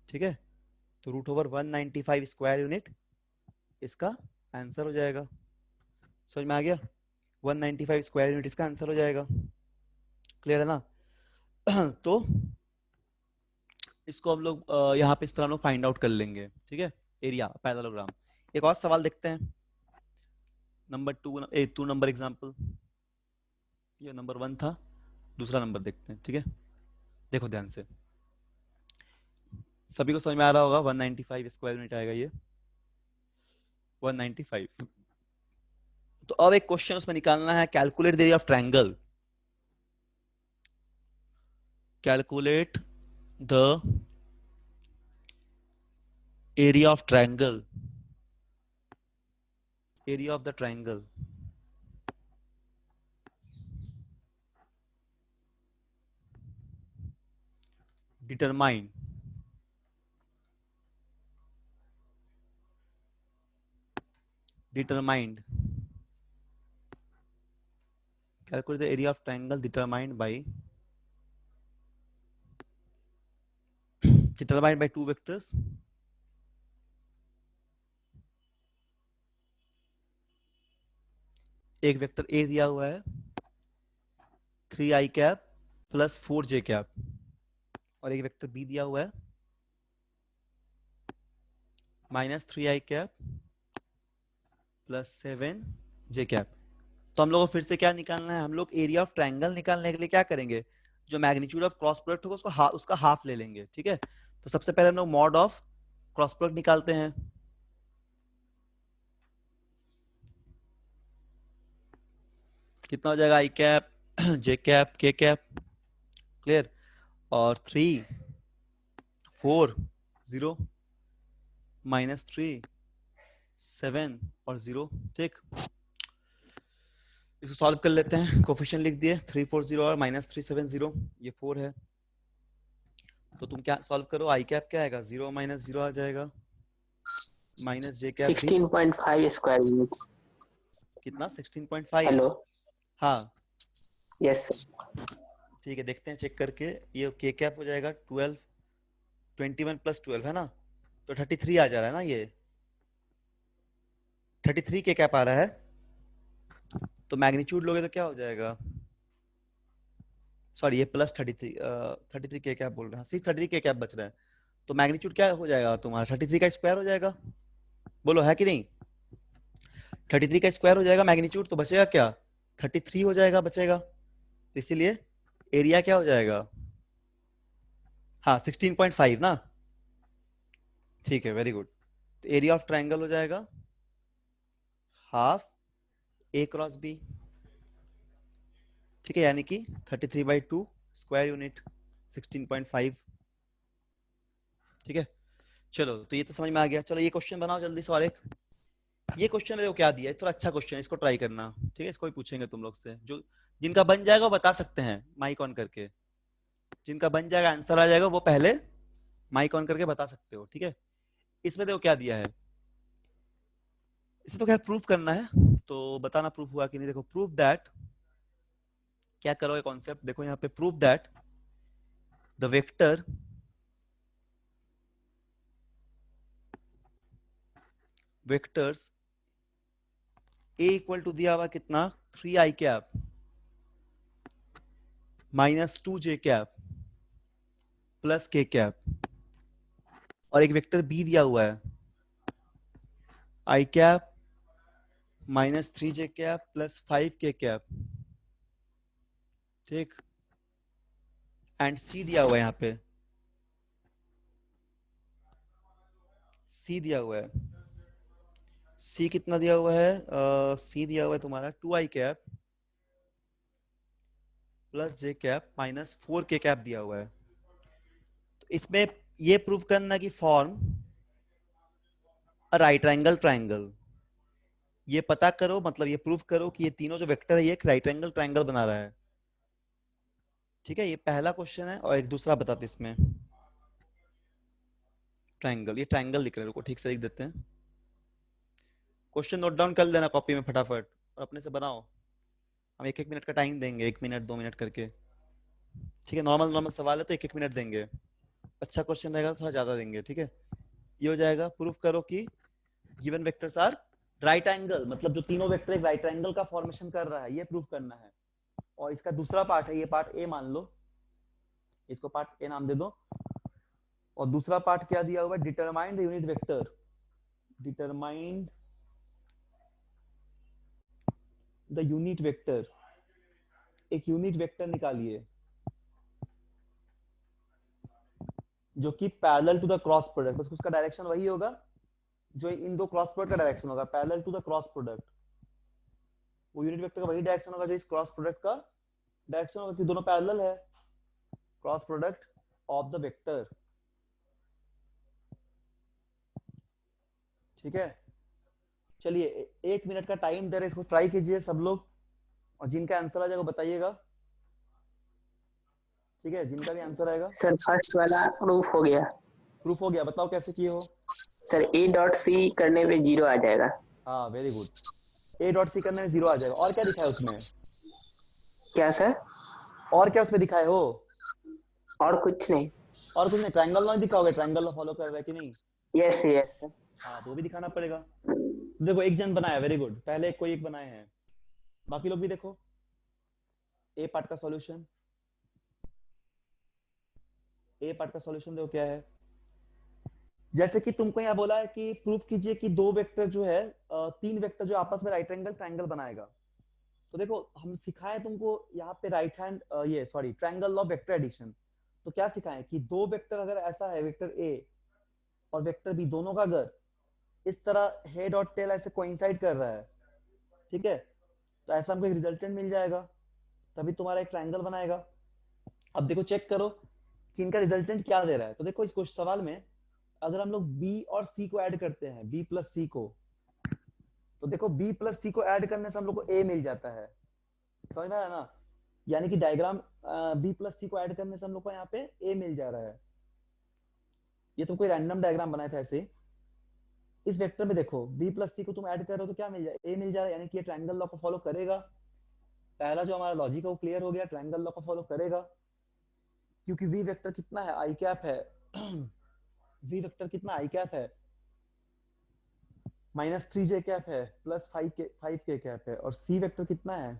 ठीक है, तो रूट ओवर 195 स्क्वायर यूनिट इसका आंसर हो जाएगा। समझ में आ गया, 195 स्क्वायर यूनिट इसका आंसर हो जाएगा। क्लियर है ना? तो इसको हम लोग यहाँ पे इस तरह हम लोग फाइंड आउट कर लेंगे। ठीक है, एरिया पैरेललोग्राम। एक और सवाल देखते हैं, नंबर 2 नंबर एग्जांपल, ये नंबर 1 था, दूसरा नंबर देखते हैं। ठीक है, देखो ध्यान से, सभी को समझ में आ रहा होगा, 195 स्क्वायर यूनिट आएगा ये 195। तो अब एक क्वेश्चन उसमें निकालना है, calculate the area of triangle. Calculate the area of triangle, area of the triangle. Determine determined, calculate the area of triangle determined by two vectors, एक वेक्टर A दिया हुआ है 3i cap plus 4j cap, और एक vector B दिया हुआ है -3i cap plus 7j cap. तो हम लोग को फिर से क्या निकालना है, हम लोग एरिया ऑफ ट्रायंगल निकालने के लिए क्या करेंगे, जो मैग्नीट्यूड ऑफ क्रॉस प्रोडक्ट होगा उसका हाफ ले लेंगे। ठीक है, तो सबसे पहले हम लोग मॉड ऑफ क्रॉस प्रोडक्ट निकालते हैं। कितना हो जाएगा, I cap J cap K cap, clear. और 3 4 0 -3 7 और 0। ठीक, इसको सॉल्व कर लेते हैं। कोफिशिएंट लिख दिए 340 और -370, ये 4 है। तो तुम क्या सॉल्व करो, आई कैप क्या आएगा, 0 - 0 आ जाएगा, माइनस जे कैप भी 16.5 स्क्वायर यूनिट्स। कितना 16.5। हेलो। हाँ यस। ठीक है, देखते हैं चेक करके। ये के कैप हो जाएगा 12 21 + 12 है ना, तो 33 आ जा रहा है ना, ये 33 के कैप आ रहा है। तो मैग्नीट्यूड लोगे तो क्या हो जाएगा, सॉरी ये प्लस 33 33 के कैप बोल रहे हैं, सिर्फ 33 के कैप बच रहा है। तो मैग्नीट्यूड क्या हो जाएगा तुम्हारा, 33 का स्क्वायर हो जाएगा, बोलो है कि नहीं। 33 का स्क्वायर हो जाएगा मैग्नीट्यूड, तो बचेगा क्या, 33 हो जाएगा बचेगा। तो इसीलिए एरिया क्या हो जाएगा, हाँ 16.5 ना, ठीक है वेरी गुड। तो एरिया ऑफ ट्राइंगल हो जाएगा हाफ ए क्रॉस बी, ठीक है, यानी कि 33/2 स्क्वायर यूनिट 16.5। ठीक है, चलो तो ये तो समझ में आ गया। चलो ये क्वेश्चन बनाओ जल्दी से। और एक ये क्वेश्चन देखो क्या दिया है, थोड़ा अच्छा क्वेश्चन है, इसको ट्राई करना। ठीक है, इसको ही पूछेंगे तुम लोग से, जो जिनका बन जाएगा वो बता सकते हैं माइक ऑन करके, जिनका बन जाएगा आंसर आ जाएगा वो पहले माइक ऑन करके बता सकते हो। ठीक है, इसमें देखो क्या दिया है, इसे तो खैर प्रूफ करना है, तो बताना प्रूफ हुआ कि नहीं। देखो प्रूफ दैट, क्या करोगे कॉन्सेप्ट देखो यहाँ पे, proof that the vector vectors A equal to दिया हुआ कितना 3i cap -2j cap plus k cap, और एक वेक्टर बी दिया हुआ है i cap -3j cap plus 5k cap. ठीक, एंड सी दिया हुआ है यहाँ पे, सी दिया हुआ है, सी कितना दिया हुआ है, सी दिया हुआ है तुम्हारा 2i cap plus j cap -4k cap दिया हुआ है। तो इसमें ये प्रूव करना कि फॉर्म राइट एंगल ट्राइंगल, ये पता करो, मतलब ये प्रूव करो कि ये तीनों जो वेक्टर है ये एक राइट एंगल ट्राइंगल बना रहा है। ठीक है, ये पहला क्वेश्चन है। और एक दूसरा बताते इसमें, ट्राइंगल, ये ट्राइंगल लिख रहे हैं, रुको ठीक से लिख देते हैं। क्वेश्चन नोट डाउन कर लेना कॉपी में फटाफट और अपने से बनाओ। हम 1-1 मिनट का टाइम देंगे, 1 मिनट 2 मिनट करके। ठीक है, नॉर्मल नॉर्मल सवाल है तो 1-1 मिनट देंगे, अच्छा क्वेश्चन रहेगा तो थोड़ा ज्यादा देंगे। ठीक है, ये हो जाएगा, प्रूफ करो कि given vectors are right angle, मतलब जो तीनों वेक्टर एक राइट एंगल का फॉर्मेशन कर रहा है, ये प्रूफ करना है। और इसका दूसरा पार्ट है, ये पार्ट ए मान लो, इसको पार्ट ए नाम दे दो। और दूसरा पार्ट क्या दिया हुआ है, determine the unit vector, determine the unit vector, एक यूनिट वेक्टर निकालिए जो कि parallel to the cross product, बस उसका डायरेक्शन वही होगा जो इन दो क्रॉस प्रोडक्ट का डायरेक्शन होगा, parallel to the cross product. वो यूनिट वेक्टर का वही डायरेक्शन होगा जो इस क्रॉस प्रोडक्ट का डायरेक्शन होगा, कि दोनों पैरेलल है। Cross product of the vector, ठीक है। चलिए 1 मिनट का टाइम दे रहे, इसको ट्राई कीजिए सब लोग, और जिनका आंसर आ जाएगा बताइएगा। ठीक है, जिनका भी आंसर आएगा। सर फर्स्ट वाला प्रूफ हो गया। प्रूफ हो गया, बताओ कैसे किए हो। सर A.C करने पे 0 आ जाएगा। हाँ वेरी गुड, A.C करने में 0 आ जाएगा। और क्या दिखाया उसमें, क्या सर? और क्या उसमें दिखाए हो। और कुछ नहीं। और कुछ नहीं, ट्रायंगल लॉ दिखाओगे, ट्रायंगल लॉ फॉलो कर रहा है कि नहीं। Yes yes sir. हाँ तो वो भी दिखाना पड़ेगा। देखो एक जन बनाया, वेरी गुड, पहले कोई एक बनाए हैं, बाकी लोग भी देखो। ए पार्ट का सॉल्यूशन, ए पार्ट का सॉल्यूशन देखो क्या है। जैसे कि तुमको यहाँ बोला है कि प्रूफ कीजिए कि दो वेक्टर जो है, तीन वेक्टर जो आपस में राइट एंगल ट्रायंगल बनाएगा। तो देखो हम सिखाए तुमको यहाँ पे राइट हैंड, ये sorry triangle law vector addition. तो क्या सिखाएं कि दो वेक्टर अगर ऐसा है, वेक्टर ए और वेक्टर बी, दोनों का अगर इस तरह हेड और टेल ऐसे कोइंसाइड कर रहा है, ठीक है, तो ऐसा हमको एक रिजल्टेंट मिल जाएगा, तभी तुम्हारा एक ट्रायंगल बनाएगा। अब देखो चेक करो कि इनका रिजल्टेंट क्या दे रहा है। तो देखो इस क्वेश्चन सवाल में अगर हम लोग बी और सी को ऐड करते हैं, बी प्लस सी को, तो देखो बी प्लस सी को ऐड करने से हम लोग को ए मिल जाता है। समझ में आया ना? यानी कि डायग्राम बी प्लस सी को ऐड करने से हम लोग को यहाँ पे ए मिल जा रहा है। ये तो कोई रैंडम डायग्राम बनाया था ऐसे ही। इस वेक्टर में देखो बी प्लस सी को तुम ऐड कर रहे हो तो क्या मिल जाए, ए मिल जा रहा है, यानी कि ये ट्रायंगल लॉ को फॉलो करेगा। पहला जो हमारा लॉजिक है वो क्लियर हो गया, ट्रायंगल लॉ को फॉलो करेगा। क्योंकि वी वेक्टर कितना है, आई कैप है। वी वेक्टर कितना आई कैप है, -3 j कैप है प्लस 5 k कैप है। और सी वेक्टर कितना है,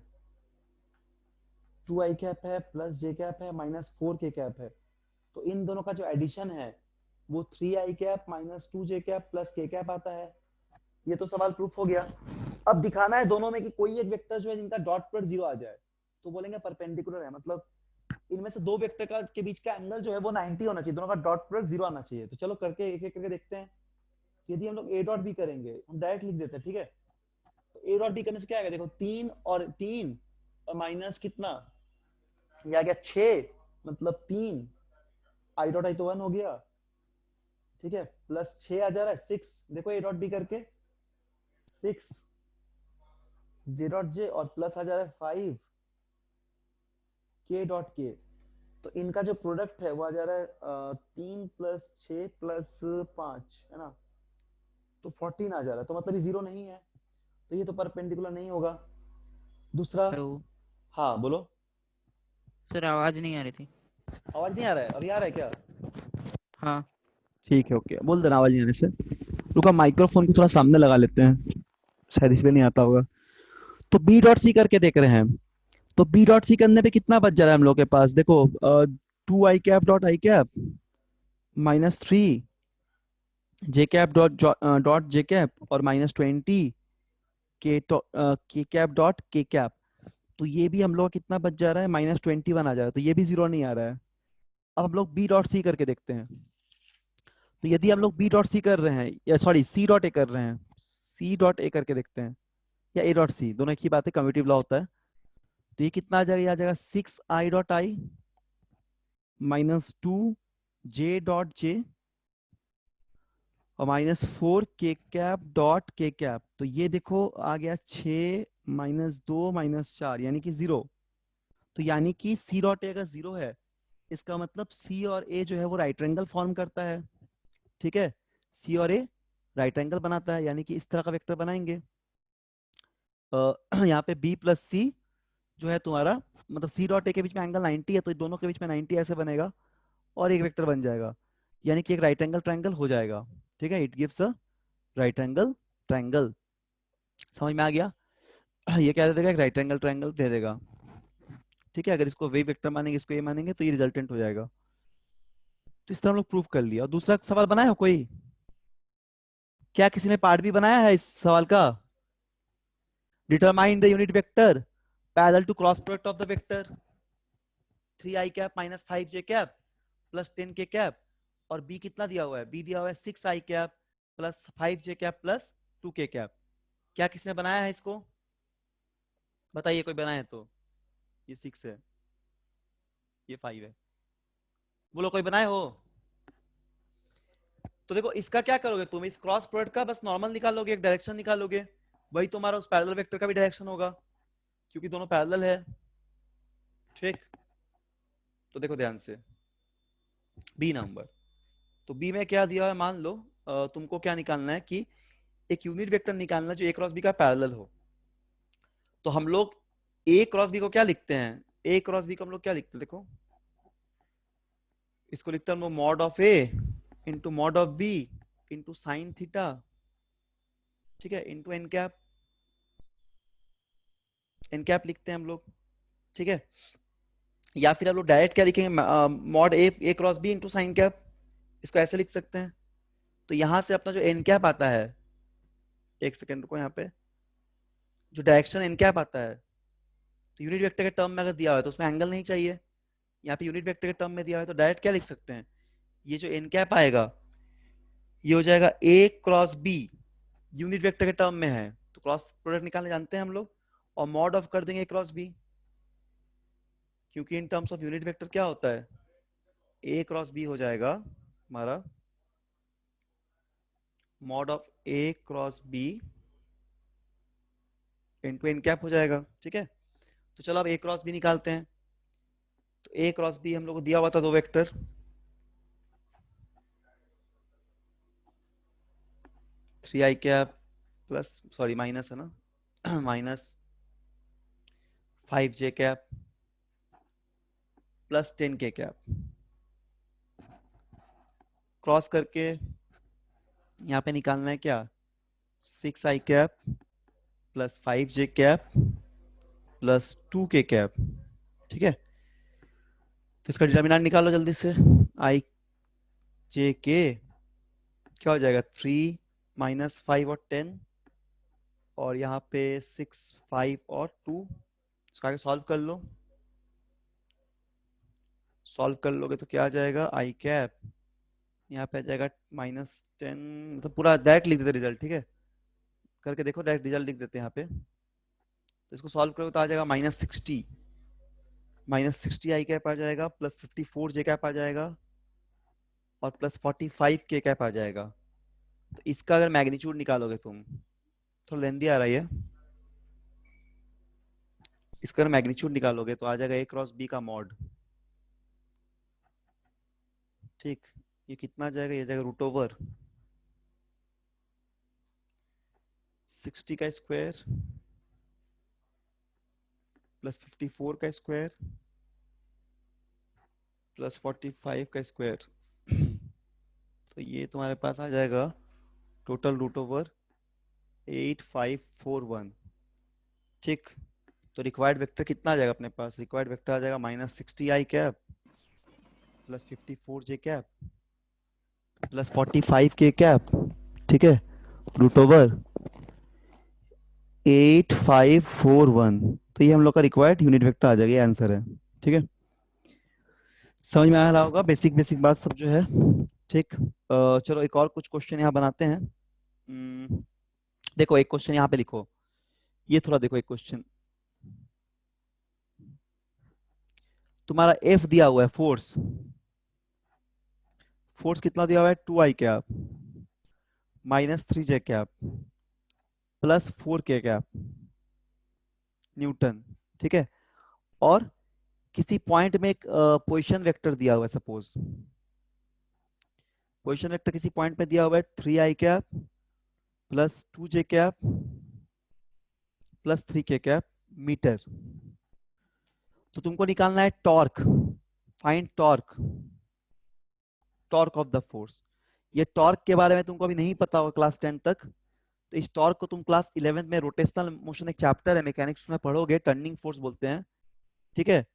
2 i कैप है प्लस j कैप है -4 k कैप है। तो इन दोनों का जो एडिशन है वो 3 i cap -2 j cap plus k cap आता है। ये तो सवाल प्रूफ हो गया। अब दिखाना है दोनों में कि कोई एक वेक्टर जो है जिनका डॉट प्रोडक्ट 0 आ जाए, तो बोलेंगे परपेंडिकुलर है, मतलब इनमें से दो वेक्टर का के बीच का एंगल जो है वो 90 होना चाहिए, दोनों का डॉट प्रोडक्ट 0 आना चाहिए। तो चलो करके एक एक करके देखते हैं। यदि हम लोग a डॉट b करेंगे, हम डायरेक्ट लिख देते हैं, ठीक है। तो a डॉट b करने से क्या आएगा, देखो 3 और माइनस कितना, ये आ गया 6, मतलब 3, i डॉट i तो 1 हो गया, ठीक है, प्लस 6 आ जा रहा है 6। देखो a डॉट b करके 6 j डॉट j और प्लस आ जा रहा है 5 k डॉट k। तो इनका जो प्रोडक्ट है वो आ जा रहा है 3 प्लस 6 प्लस 5, है ना, तो 14 आ जा रहा है। तो मतलब ये 0 नहीं है, तो ये तो परपेंडिकुलर नहीं होगा। दूसरा, हेलो हाँ बोलो। सर, आवाज नहीं आ रही थी। आवाज नहीं आ रहा है, अभी आ रहा है क्या? हाँ ठीक है, ओके, बोल देना आवाज नहीं आने से। रुका, माइक्रोफोन को थोड़ा सामने लगा लेते हैं, शायद इसलिए नहीं आता होगा। तो बी डॉट सी करके देख रहे हैं। तो बी डॉट सी करने पे कितना बच जा रहा है हम लोग के पास, देखो 2 i cap dot i cap -3 j cap dot j cap और -20 k cap dot k cap. तो ये भी हम लोग का कितना बच जा रहा है, -21 आ जा रहा है, तो ये भी 0 नहीं आ रहा है। अब हम लोग बी डॉट सी करके देखते हैं। तो यदि हम लोग बी डॉट सी कर रहे हैं, या सॉरी सी डॉट ए कर रहे हैं, सी डॉट ए करके देखते हैं, या ए डॉट सी, दोनों एक ही बात है, कम्यूटेटिव लॉ होता है। तो ये कितना आ जाएगा, ये आ जाएगा 6 i dot i -2 j dot j और -4 k cap dot k cap. तो ये देखो आ गया 6 -2 -4 यानी कि 0। तो यानी कि सी डॉट ए अगर 0 है, इसका मतलब सी और ए जो है वो राइट एंगल फॉर्म करता है, ठीक है। सी और ए राइट एंगल बनाता है, यानी कि इस तरह का वेक्टर बनाएंगे। यहाँ पे बी प्लस सी जो है तुम्हारा, मतलब सी डॉट ए के बीच में एंगल 90 है, तो दोनों के बीच में 90 ऐसे बनेगा और एक वेक्टर बन जाएगा, यानी कि एक राइट एंगल ट्रायंगल हो जाएगा, ठीक है। It gives a right angle triangle. समझ में आ गया? ये क्या दे देगा, एक राइट एंगल ट्रायंगल दे देगा, ठीक है। अगर इसको वे वेक्टर मानेंगे, इसको ये मानेंगे, तो ये रिजल्टेंट हो जाएगा। तो इस तरह हम लोग प्रूफ कर लिया। और दूसरा सवाल बनाया हो कोई, क्या किसी ने पार्ट भी बनाया है इस सवाल का? Determine the unit vector parallel to cross product of the vector 3 i cap -5 j cap plus 10 k cap. और b कितना दिया हुआ है, b दिया हुआ है 6 i cap plus 5 j cap plus 2 k cap. क्या किसी ने बनाया है इसको, बताइए कोई बनाए तो। ये 6 है, ये 5 है, बोलो कोई बनाए हो। तो देखो इसका क्या करोगे तुम, इस क्रॉस प्रोडक्ट का बस नॉर्मल निकालोगे, एक डायरेक्शन निकालोगे, वही तुम्हारा उस पैरेलल वेक्टर का भी डायरेक्शन होगा, क्योंकि दोनों पैरेलल है, ठीक। तो देखो ध्यान से, बी नंबर, तो बी में क्या दिया है, मान लो तुमको क्या निकालना है कि एक यूनिट वेक्टर निकालना जो ए क्रॉस बी का पैरेलल हो। तो हम लोग ए क्रॉस बी को क्या लिखते हैं, ए क्रॉस बी को हम लोग क्या लिखते हैं, देखो इसको लिखते हैं हम लोग mod of A into mod of B into sine theta, ठीक है, into N cap, N cap लिखते हैं हम लोग, ठीक है। या फिर हम लोग डायरेक्ट क्या लिखेंगे, mod A cross B into sine cap, इसको ऐसे लिख सकते हैं। तो यहां से अपना जो एन कैप आता है, एक सेकेंड को, यहाँ पे जो डायरेक्शन एन कैप आता है, तो यूनिट वेक्टर के टर्म में अगर दिया हुआ है तो उसमें एंगल नहीं चाहिए, यहाँ पे यूनिट वेक्टर के टर्म में दिया हुआ है, तो डायरेक्ट क्या लिख सकते हैं, ये जो एन कैप आएगा ये हो जाएगा ए क्रॉस बी, यूनिट वेक्टर के टर्म में है, तो क्रॉस प्रोडक्ट निकालने जानते हैं हम लोग, और मॉड ऑफ कर देंगे ए क्रॉस बी, क्योंकि in terms of unit vector क्या होता है, ए क्रॉस बी हो जाएगा हमारा mod of A cross B into N cap हो जाएगा। ठीक है, तो चलो अब ए क्रॉस बी निकालते हैं। तो ए क्रॉस बी हम लोग को दिया हुआ था दो वेक्टर, थ्री आई कैप प्लस सॉरी माइनस है ना minus 5j cap plus 10k cap. Cross करके यहाँ पे निकालना है क्या, 6i cap plus 5j cap plus 2k cap. ठीक है, तो इसका डिटर्मिनेंट निकालो जल्दी से। i j k क्या हो जाएगा, 3 माइनस 5 और 10 और यहाँ पे 6 5 और 2। इसका आगे सॉल्व कर लो, सॉल्व कर लोगे तो क्या आ जाएगा, i कैप यहाँ पे आ जाएगा -10, मतलब पूरा दैट लिख देते रिजल्ट। ठीक है, करके देखो डायरेक्ट रिजल्ट लिख देते हैं यहाँ पे। तो इसको सॉल्व करोगे तो आ जाएगा -60 आई कैप आ जाएगा प्लस 54 जे कैप आ जाएगा और प्लस 45 के कैप आ जाएगा। तो इसका अगर मैग्नीट्यूड निकालोगे तुम, थोड़ा लेंदी आ रही है, इसका अगर मैग्नीट्यूड निकालोगे तो आ जाएगा ए क्रॉस बी का मॉड। ठीक, ये कितना जाएगा, ये जाएगा रूट ओवर 60 का स्क्वायर प्लस 54 का स्क्वायर प्लस 45 का स्क्वायर। तो ये तुम्हारे पास आ जाएगा टोटल रूट ओवर 8541। ठीक, तो रिक्वायर्ड वेक्टर कितना आ जाएगा अपने पास, रिक्वायर्ड वेक्टर आ जाएगा -60 आई कैप प्लस 54 जे कैप प्लस 45 के कैप। ठीक है, रूट ओवर 8541। तो ये हम लोग का रिक्वायर्ड यूनिट वेक्टर आ जाएगा, ये आंसर है। ठीक है, समझ में आ रहा होगा, बेसिक बेसिक बात सब जो है। ठीक, चलो एक और कुछ क्वेश्चन यहाँ बनाते हैं। देखो एक क्वेश्चन यहाँ पे लिखो, ये थोड़ा देखो, एक क्वेश्चन तुम्हारा एफ दिया हुआ है, फोर्स कितना दिया हुआ है, 2i cap -3j cap plus 4k cap Newton. ठीक है, और किसी पॉइंट में एक पोजीशन वेक्टर दिया हुआ है, सपोज पोजीशन वेक्टर किसी पॉइंट में दिया हुआ है 3i cap plus 2j cap plus 3k cap metre. तो तुमको निकालना है torque, find torque of the force. ये टॉर्क के बारे में तुमको अभी नहीं पता होगा क्लास 10 तक, तो इस टॉर्क को तुम क्लास 11 में रोटेशनल मोशन एक चैप्टर है मैकेनिक्स में पढ़ोगे, टर्निंग फोर्स बोलते हैं। ठीक है,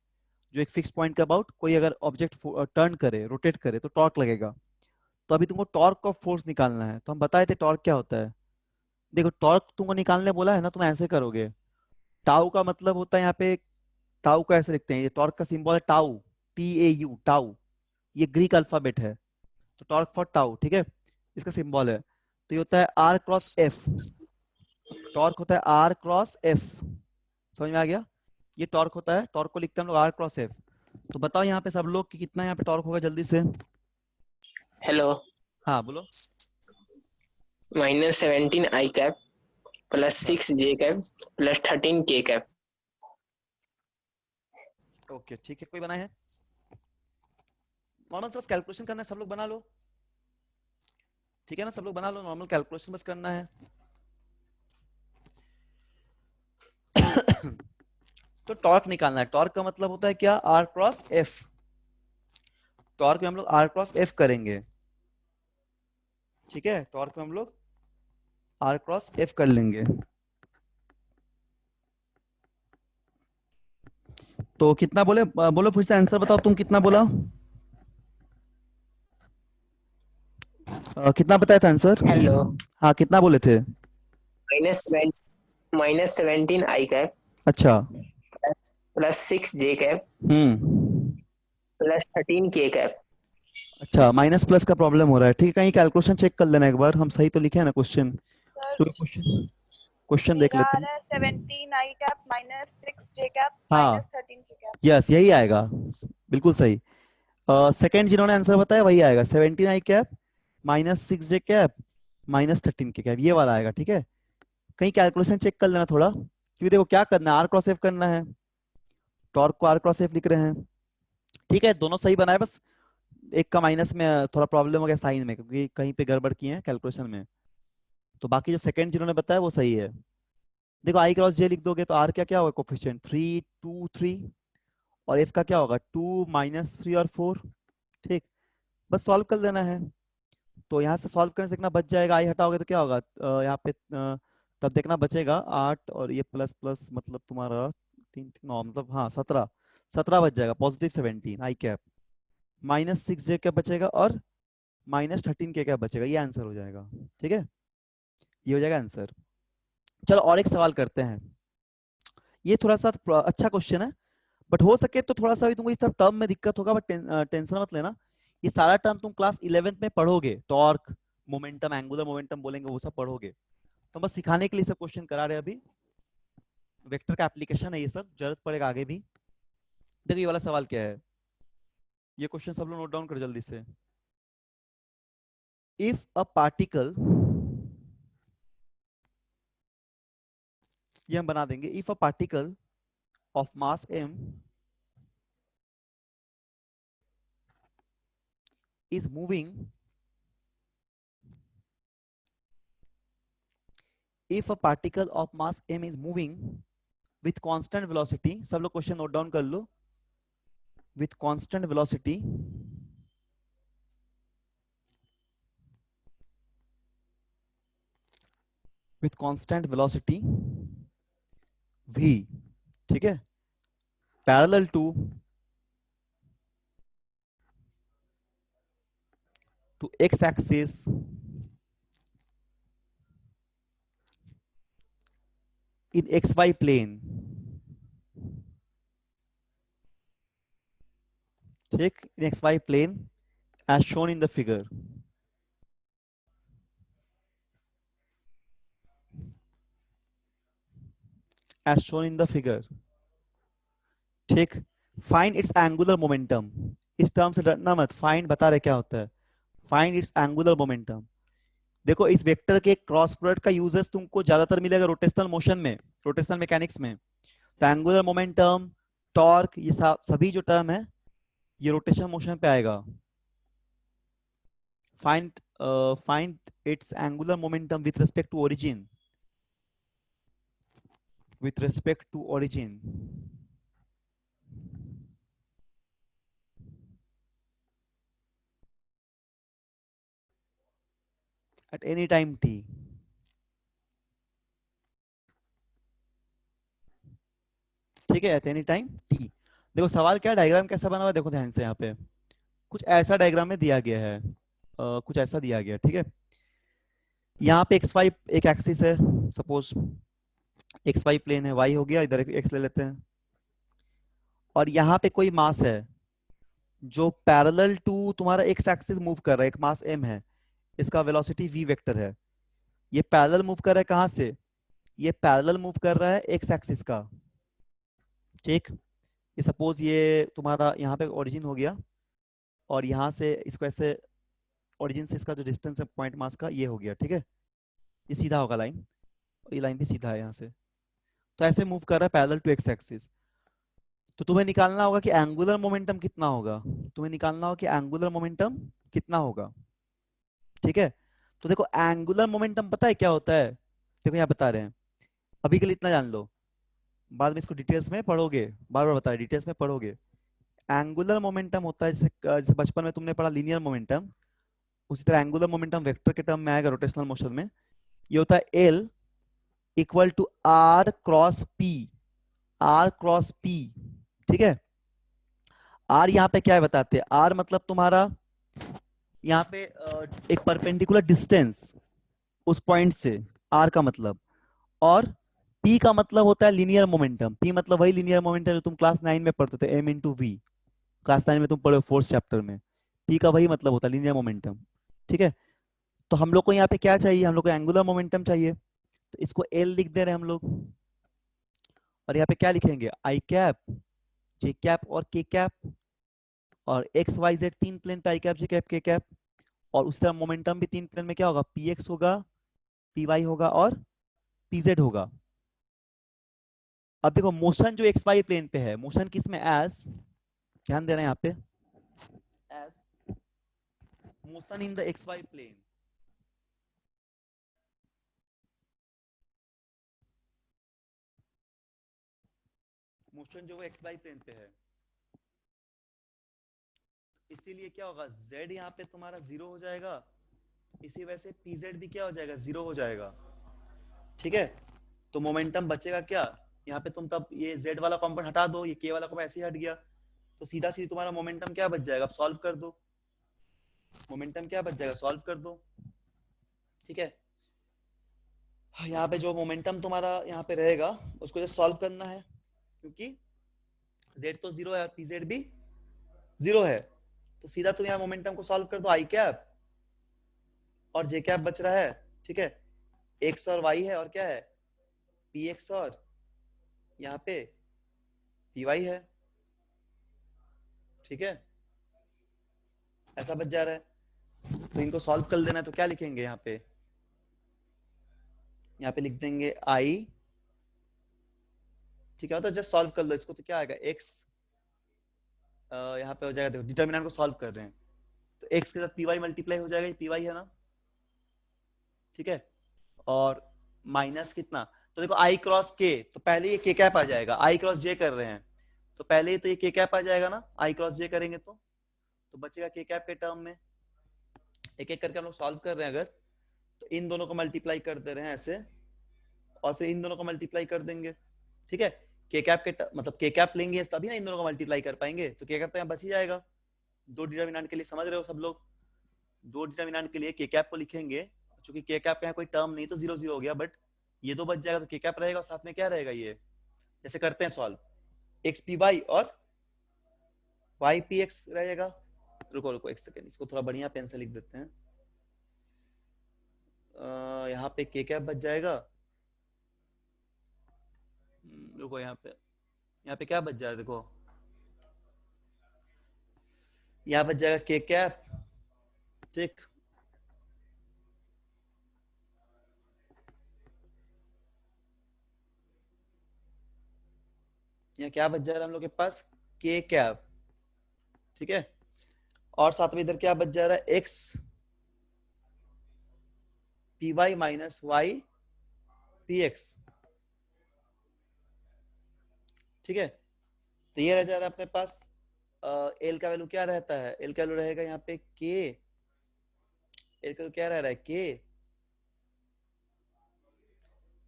जो एक फिक्स पॉइंट के अबाउट कोई अगर ऑब्जेक्ट टर्न करे, रोटेट करे तो टॉर्क लगेगा। तो अभी तुमको टॉर्क ऑफ फोर्स निकालना है। तो हम बताए थे टॉर्क क्या होता है। देखो टॉर्क तुमको निकालने बोला है ना, तुम ऐसे करोगे, टाउ का मतलब होता है यहाँ पे, टाउ को ऐसे लिखते हैं, ये टॉर्क का सिंबल है टाउ, TAU टाउ, ये ग्रीक अल्फाबेट है, तो टॉर्क फॉर टाउ। ठीक है, इसका सिंबल है। तो ये होता है R क्रॉस F, टॉर्क होता है R क्रॉस F। समझ में आ गया, ये टॉर्क होता है, टॉर्क को लिखते हैं हम लोग R क्रॉस F। तो बताओ यहाँ पे सब लोग कि कितना यहाँ पे टॉर्क होगा जल्दी से। हेलो, हाँ बोलो। -17 आई कैप प्लस 6 जे कैप प्लस 13 के कैप। ओके ठीक है, कोई बनाए है नॉर्मल, बस कैलकुलेशन करना है, सब लोग बना लो। ठीक है ना, सब लोग बना लो, नॉर्मल कैलकुलेशन बस करना है। तो टॉर्क निकालना है, टॉर्क का मतलब होता है क्या, R क्रॉस F। टॉर्क में हम लोग R क्रॉस F करेंगे। ठीक है, टॉर्क में हम लोग R क्रॉस F कर लेंगे। तो कितना बोले, बोलो फिर से आंसर बताओ, तुम कितना बोला, कितना बताया था आंसर। हेलो, हाँ कितना बोले थे। -17 आई कैप अच्छा, प्लस 6 जे कैप प्लस 13 के कैप। अच्छा माइनस प्लस का प्रॉब्लम हो रहा है। ठीक है, कहीं कैलकुलेशन चेक कर लेना एक बार, हम सही तो लिखे हैं ना क्वेश्चन। क्वेश्चन देख लेते हैं। 17 आई कैप -6 जे कैप हाँ -13 के कैप। यस यही आएगा, बिल्कुल सही। सेकंड जिन्होंने आंसर बताया वही आएगा, 17 आई कैप माइनस 6 जे कैप माइनस 13 के कैप, ये वाला आएगा। ठीक है, कहीं कैलकुलेशन चेक कर लेना थोड़ा, क्योंकि देखो क्या करना है, आर क्रॉस एफ करना है, टॉर्क को आर क्रॉस एफ लिख रहे हैं। ठीक है, दोनों सही बनाए, बस एक का माइनस में थोड़ा प्रॉब्लम हो गया साइन में, क्योंकि कहीं पे गड़बड़ किए हैं कैलकुलेशन में। तो बाकी जो सेकंड जिन्होंने बताया वो सही है। देखो आई क्रॉस जे लिख दोगे तो आर क्या क्या होगा, कोफिशिएंट 3 2 3, और एफ का क्या होगा 2 माइनस 3 और 4। ठीक, बस सॉल्व कर देना है। तो यहाँ से सॉल्व करने से कितना बच जाएगा, आई हटाओगे तो क्या होगा, यहाँ पे तब देखना बचेगा 8 और ये प्लस प्लस मतलब तुम्हारा 3 9 मतलब हाँ 17, 17 बच जाएगा, पॉजिटिव 17 आई कैप माइनस 6 जे कैप बचेगा और माइनस 13 के कैप बचेगा, ये आंसर हो जाएगा। ठीक है, ये हो जाएगा आंसर। चलो और एक सवाल करते हैं, ये थोड़ा सा अच्छा क्वेश्चन है, बट हो सके तो थोड़ा सा भी तुमको इस तरफ टर्म में दिक्कत होगा, बट टेंशन मत लेना, ये सारा टर्म तुम क्लास 11th में पढ़ोगे, टॉर्क मोमेंटम एंगुलर मोमेंटम बोलेंगे वो सब पढ़ोगे, तो बस सिखाने के लिए सब क्वेश्चन करा रहे हैं अभी। वेक्टर का एप्लीकेशन है ये सब, जरूरत पड़ेगा आगे भी। देखो ये वाला सवाल क्या है, ये क्वेश्चन सब लोग नोट डाउन कर जल्दी से। इफ अ पार्टिकल, ये हम बना देंगे, if a particle of mass m is moving, if a particle of mass m is moving with constant velocity, सब लोग क्वेश्चन नोट डाउन कर लो, with constant velocity v, ठीक है, parallel to x axis in xy plane, ठीक, in xy plane as shown in the figure, as shown in the figure, ठीक, find its angular momentum, इस term से डरना मत, find बता रहे क्या होता है, फाइंड इट्स एंगुलर मोमेंटम। देखो इस वेक्टर के क्रॉस प्रोडक्ट का यूजेस तुमको ज्यादातर मिलेगा रोटेशनल मोशन में, रोटेशनल मैकेनिक्स में, तो एंगुलर मोमेंटम, टॉर्क, ये सभी जो टर्म है ये रोटेशन मोशन पे आएगा। Find its angular momentum with respect to origin, with respect to origin, at any time t, ठीक है, at any time t। देखो सवाल क्या, डायग्राम कैसा बना हुआ है, देखो ध्यान से, यहाँ पे कुछ ऐसा डायग्राम में दिया गया है, कुछ ऐसा दिया गया, ठीक है, यहाँ पे एक्स वाई एक एक्सिस है, सपोज एक्स वाई प्लेन है, वाई हो गया, इधर एक्स ले लेते हैं, और यहाँ पे कोई मास है जो पैरेलल टू तुम्हारा एक्स एक्सिस मूव कर रहा है, एक मास m है, इसका वेलोसिटी v वेक्टर है, ये पैरेलल मूव कर रहा है, कहाँ से, ये पैरेलल मूव कर रहा है एक्स एक्सिस का, ठीक, ये सपोज ये तुम्हारा यहाँ पे ओरिजिन हो गया, और यहाँ से इसको ऐसे ओरिजिन से इसका जो डिस्टेंस है पॉइंट मास का ये हो गया, ठीक है, ये सीधा होगा लाइन, और ये लाइन भी सीधा है यहाँ से, तो ऐसे मूव कर रहा है पैरेलल टू एक्स एक्सिस। तो तुम्हें निकालना होगा कि एंगुलर मोमेंटम कितना होगा, तुम्हें निकालना होगा कि एंगुलर मोमेंटम कितना होगा, ठीक है। तो देखो एंगुलर मोमेंटम पता है क्या होता है, देखो यहाँ बता रहे हैं, अभी के लिए इतना जान लो, बाद में इसको डिटेल्स में पढ़ोगे, बार बार बता रहे डिटेल्स में पढ़ोगे। एंगुलर मोमेंटम होता है जैसे बचपन में तुमने पढ़ा लीनियर मोमेंटम, उसी तरह एंगुलर मोमेंटम वेक्टर के टर्म में आएगा रोटेशनल मोशन में, ये होता है L equal to R cross P, R cross P, ठीक है। आर यहाँ पे क्या है बताते हैं, आर मतलब तुम्हारा यहाँ पे एक परपेंडिकुलर डिस्टेंस उस पॉइंट से, आर का मतलब, और पी का मतलब होता है लीनियर मोमेंटम, पी मतलब वही लीनियर मोमेंटम जो तुम क्लास 9 में पढ़ते थे, एम इंटू वी, क्लास 9 में तुम पढ़े फोर्थ चैप्टर में, पी का वही मतलब होता है लीनियर मोमेंटम, ठीक है। तो हम लोग को यहाँ पे क्या चाहिए, हम लोग को एंगुलर मोमेंटम चाहिए, तो इसको एल लिख दे रहे हैं हम लोग, और यहाँ पे क्या लिखेंगे, आई कैप जे कैप और के कैप, और एक्स वाई जेड तीन प्लेन पे आई cap J cap K cap, और उस तरह मोमेंटम भी तीन प्लेन में क्या होगा, पी एक्स होगा, पी वाई होगा और पी जेड होगा। अब देखो मोशन जो एक्स वाई प्लेन पे है, मोशन किस में, एज, ध्यान देना यहाँ पे, as motion in the X Y plane. Motion जो वो एक्स वाई प्लेन पे है, इसीलिए क्या होगा, z यहाँ पे तुम्हारा 0 हो जाएगा, इसी वजह से pz भी क्या हो जाएगा, 0 हो जाएगा। ठीक है, तो मोमेंटम बचेगा क्या, यहाँ पे तुम तब ये z वाला कंपोनेंट हटा दो, ये k वाला कंपोनेंट ऐसे ही हट गया, तो सीधा सीधा तुम्हारा मोमेंटम क्या बच जाएगा, सॉल्व कर दो, मोमेंटम क्या बच जाएगा, सॉल्व कर दो। ठीक है, यहाँ पे जो मोमेंटम तुम्हारा यहाँ पे रहेगा उसको जस्ट सॉल्व करना है, क्योंकि z तो 0 है और pz भी 0 है, तो सीधा तुम यहाँ मोमेंटम को सॉल्व कर दो, आई कैप और जे कैप बच रहा है। ठीक है, एक्स और वाई है और क्या है, पी एक्स और यहाँ पे पी वाई है। ठीक है, ऐसा बच जा रहा है, तो इनको सॉल्व कर देना है, तो क्या लिखेंगे यहाँ पे, यहाँ पे लिख देंगे आई। ठीक है, तो जस्ट सॉल्व कर लो इसको, तो क्या आएगा, एक्स यहाँ पे हो जाएगा, देखो डिटर्मिनेंट को सॉल्व कर रहे हैं, तो एक्स के साथ पी वाई मल्टीप्लाई हो जाएगा, पी वाई है ना। ठीक है, और माइनस कितना, तो देखो आई क्रॉस के, तो पहले ये के कैप आ जाएगा, आई क्रॉस जे कर रहे हैं तो पहले ही तो ये के कैप आ जाएगा ना, आई क्रॉस जे करेंगे तो बचेगा के कैप के टर्म में। एक एक करके हम लोग सॉल्व कर रहे हैं अगर, तो इन दोनों को मल्टीप्लाई कर दे रहे हैं ऐसे, और फिर इन दोनों को मल्टीप्लाई कर देंगे। ठीक है, के कैप के मतलब के कैप लेंगे तभी ना इन दोनों को मल्टीप्लाई कर पाएंगे, तो के कैप तो यहाँ बच ही जाएगा। दो डिटर्मिनेंट के लिए समझ रहे हो सब लोग, दो डिटर्मिनेंट के लिए के कैप को लिखेंगे, चूंकि के कैप यहाँ कोई टर्म नहीं तो 0 0 हो गया, बट ये तो बच जाएगा, तो के कैप रहेगा और साथ में क्या रहेगा, ये जैसे करते हैं सॉल्व, एक्स पी वाई और वाई पी एक्स रहेगा। रुको रुको एक सेकेंड, इसको थोड़ा बढ़िया पेन से लिख देते हैं। यहाँ पे के कैप बच जाएगा, रुको यहाँ पे क्या बच जाएगा, देखो यहाँ बच जाएगा के कैप। ठीक, यहाँ क्या बच जा रहा है हम लोग के पास, के कैप। ठीक है, और साथ में इधर क्या बच जा रहा है, X P Y minus Y P X. ठीक है, तो ये रह जा रहा है अपने पास, एल का वैल्यू क्या रहता है, एल का वैल्यू रहेगा यहाँ पे के, एल का वैल्यू क्या रह रहा है, के,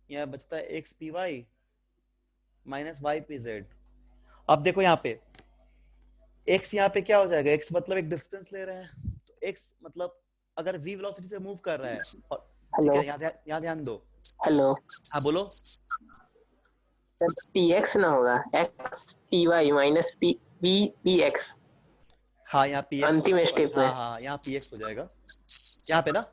यहाँ बचता है X P Y minus Y P Z. अब देखो यहाँ पे x यहाँ पे क्या हो जाएगा, x मतलब एक डिस्टेंस ले रहे हैं, तो x मतलब अगर v वेलोसिटी से मूव कर रहा है, और ठीक है, यहाँ ध्यान दो। हेलो, हाँ बोलो। सर पी एक्स ना होगा, X P Y minus P P P X, हाँ यहाँ px अंतिम स्टेप में। हाँ यहाँ px हो जाएगा, यहाँ पे ना,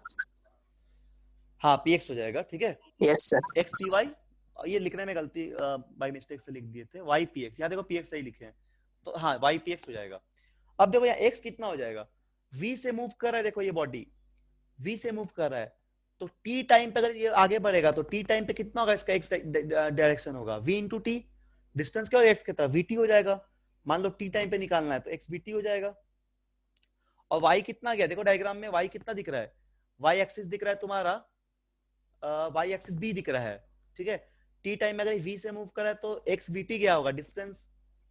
हाँ px हो जाएगा। ठीक है, यस सर। x py, ये लिखने में गलती बाय मिस्टेक से लिख दिए थे, y px, यहाँ देखो px सही लिखे हैं, तो हाँ y px हो जाएगा। अब देखो यहाँ x कितना हो जाएगा, v से मूव कर रहा है, देखो ये बॉडी v से मूव कर रहा है, तो t टाइम पे अगर ये आगे बढ़ेगा तो t टाइम पे कितना होगा, इसका x डायरेक्शन होगा v इंटू टी, डिस्टेंस क्या होगा x की तरफ, vt हो जाएगा। मान लो t टाइम पे निकालना है तो x vt हो जाएगा। और y कितना गया, देखो डायग्राम में y कितना दिख रहा है, y एक्सिस दिख रहा है तुम्हारा, y एक्सिस b दिख रहा है। ठीक है, t टाइम में अगर v से मूव कर रहा है तो x vt गया होगा, डिस्टेंस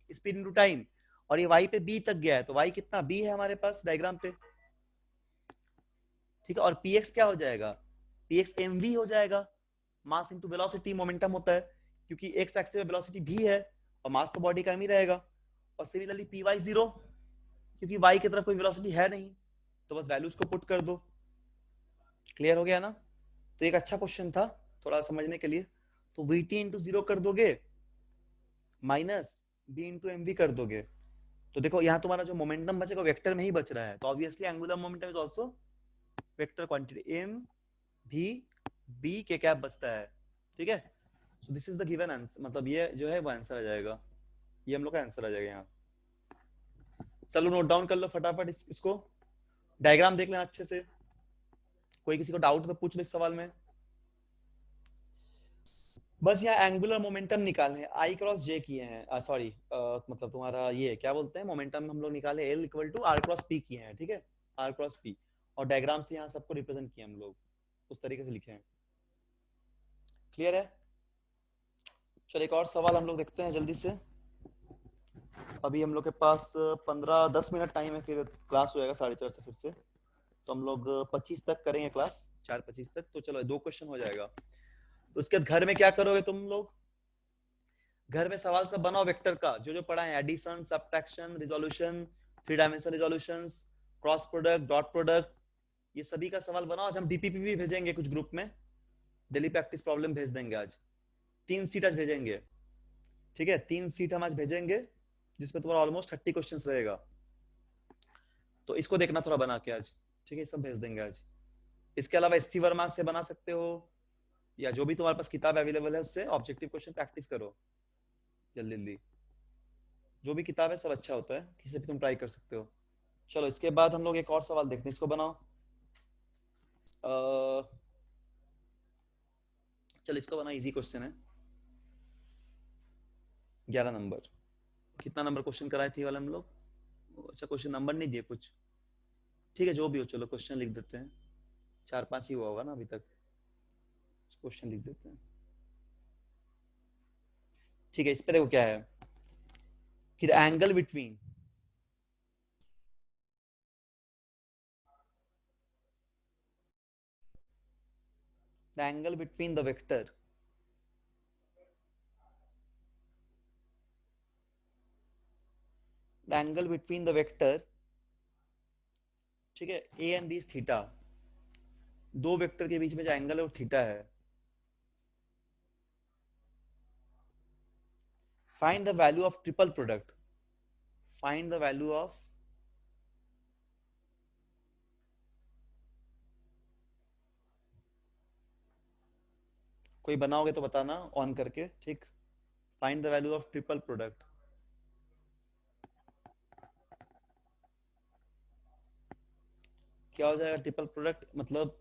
स्पीड इनटू टाइम, और ये y पे b तक गया है, तो y कितना b है हमारे पास डायग्राम पे। ठीक है, और px क्या हो जाएगा, px mv हो जाएगा, मास इनटू वेलोसिटी, मोमेंटम होता है, क्योंकि x एक्सिस पे वेलोसिटी v है और मास तो बॉडी का m ही रहेगा। और सिमिलरली py 0, क्योंकि y की तरफ कोई वेलोसिटी है नहीं, तो बस वैल्यूज को पुट कर दो। क्लियर हो गया ना, तो एक अच्छा क्वेश्चन था थोड़ा समझने के लिए। तो vt इंटू 0 कर दोगे माइनस b इंटू mv कर दोगे, तो देखो यहाँ तुम्हारा जो मोमेंटम बचेगा वेक्टर में ही बच रहा है, तो obviously angular momentum is also vector quantity, m v b के कैप बचता है। ठीक है, so this is the given answer, मतलब ये जो है वो आंसर आ जाएगा, ये हम लोग का आंसर आ जाएगा यहाँ। चलो नोट डाउन कर लो फटाफट इसको, डायग्राम देख लेना अच्छे से, कोई किसी को डाउट तो पूछ ले इस सवाल में। बस यहाँ एंगुलर मोमेंटम निकालने आई क्रॉस जे किए हैं, सॉरी मतलब तुम्हारा ये क्या बोलते हैं मोमेंटम हम लोग निकाले L equal to R cross P किए हैं, ठीक है, आर क्रॉस पी, और डायग्राम से यहाँ सबको रिप्रेजेंट किया हम लोग, उस तरीके से लिखे हैं। क्लियर है? चलो एक और सवाल हम लोग देखते हैं जल्दी से। अभी हम लोग के पास 15-10 मिनट टाइम है, फिर क्लास हो जाएगा 4:30 से फिर से, तो हम लोग 25 तक करेंगे क्लास, 4:25 तक। तो चलो 2 क्वेश्चन हो जाएगा। उसके बाद घर में क्या करोगे तुम लोग? घर में सवाल सब बनाओ वेक्टर का, जो जो पढ़ा है, addition, subtraction, resolution, 3 dimensional resolutions, cross product, dot product, ये सभी का सवाल बनाओ। आज हम डीपीपी भी भेजेंगे कुछ ग्रुप में, डेली प्रैक्टिस प्रॉब्लम भेज देंगे आज, 3 सीट आज भेजेंगे, ठीक है, 3 सीट हम आज भेजेंगे, जिसमें तुम्हारा ऑलमोस्ट 30 क्वेश्चंस रहेगा, तो इसको देखना थोड़ा बना के आज, ठीक है, सब भेज देंगे आज। इसके अलावा एससी वर्मा से बना सकते हो, या जो भी तुम्हारे पास किताब अवेलेबल है उससे ऑब्जेक्टिव क्वेश्चन प्रैक्टिस करो जल्दी जल्दी, जो भी किताब है सब अच्छा होता है, किसी से भी तुम ट्राई कर सकते हो। चलो इसके बाद हम लोग एक और सवाल देखते हैं, इसको बनाओ। चलो इसको बनाओ, इजी क्वेश्चन है, 11 नंबर। कितना नंबर क्वेश्चन कराए थे वाले हम लोग? अच्छा क्वेश्चन नंबर नहीं दिए कुछ, ठीक है जो भी हो, चलो क्वेश्चन लिख देते हैं, 4-5 ही हुआ होगा ना अभी तक, क्वेश्चन लिख देते हैं, ठीक है। इस पे देखो क्या है कि the angle between the angle between the vector ठीक है, a and b is theta, दो वेक्टर के बीच में जो एंगल है वो थीटा है। Find the value of triple product, find the value of कोई बनाओगे तो बताना ऑन करके, ठीक। Find the value of triple product, क्या हो जाएगा ट्रिपल प्रोडक्ट? मतलब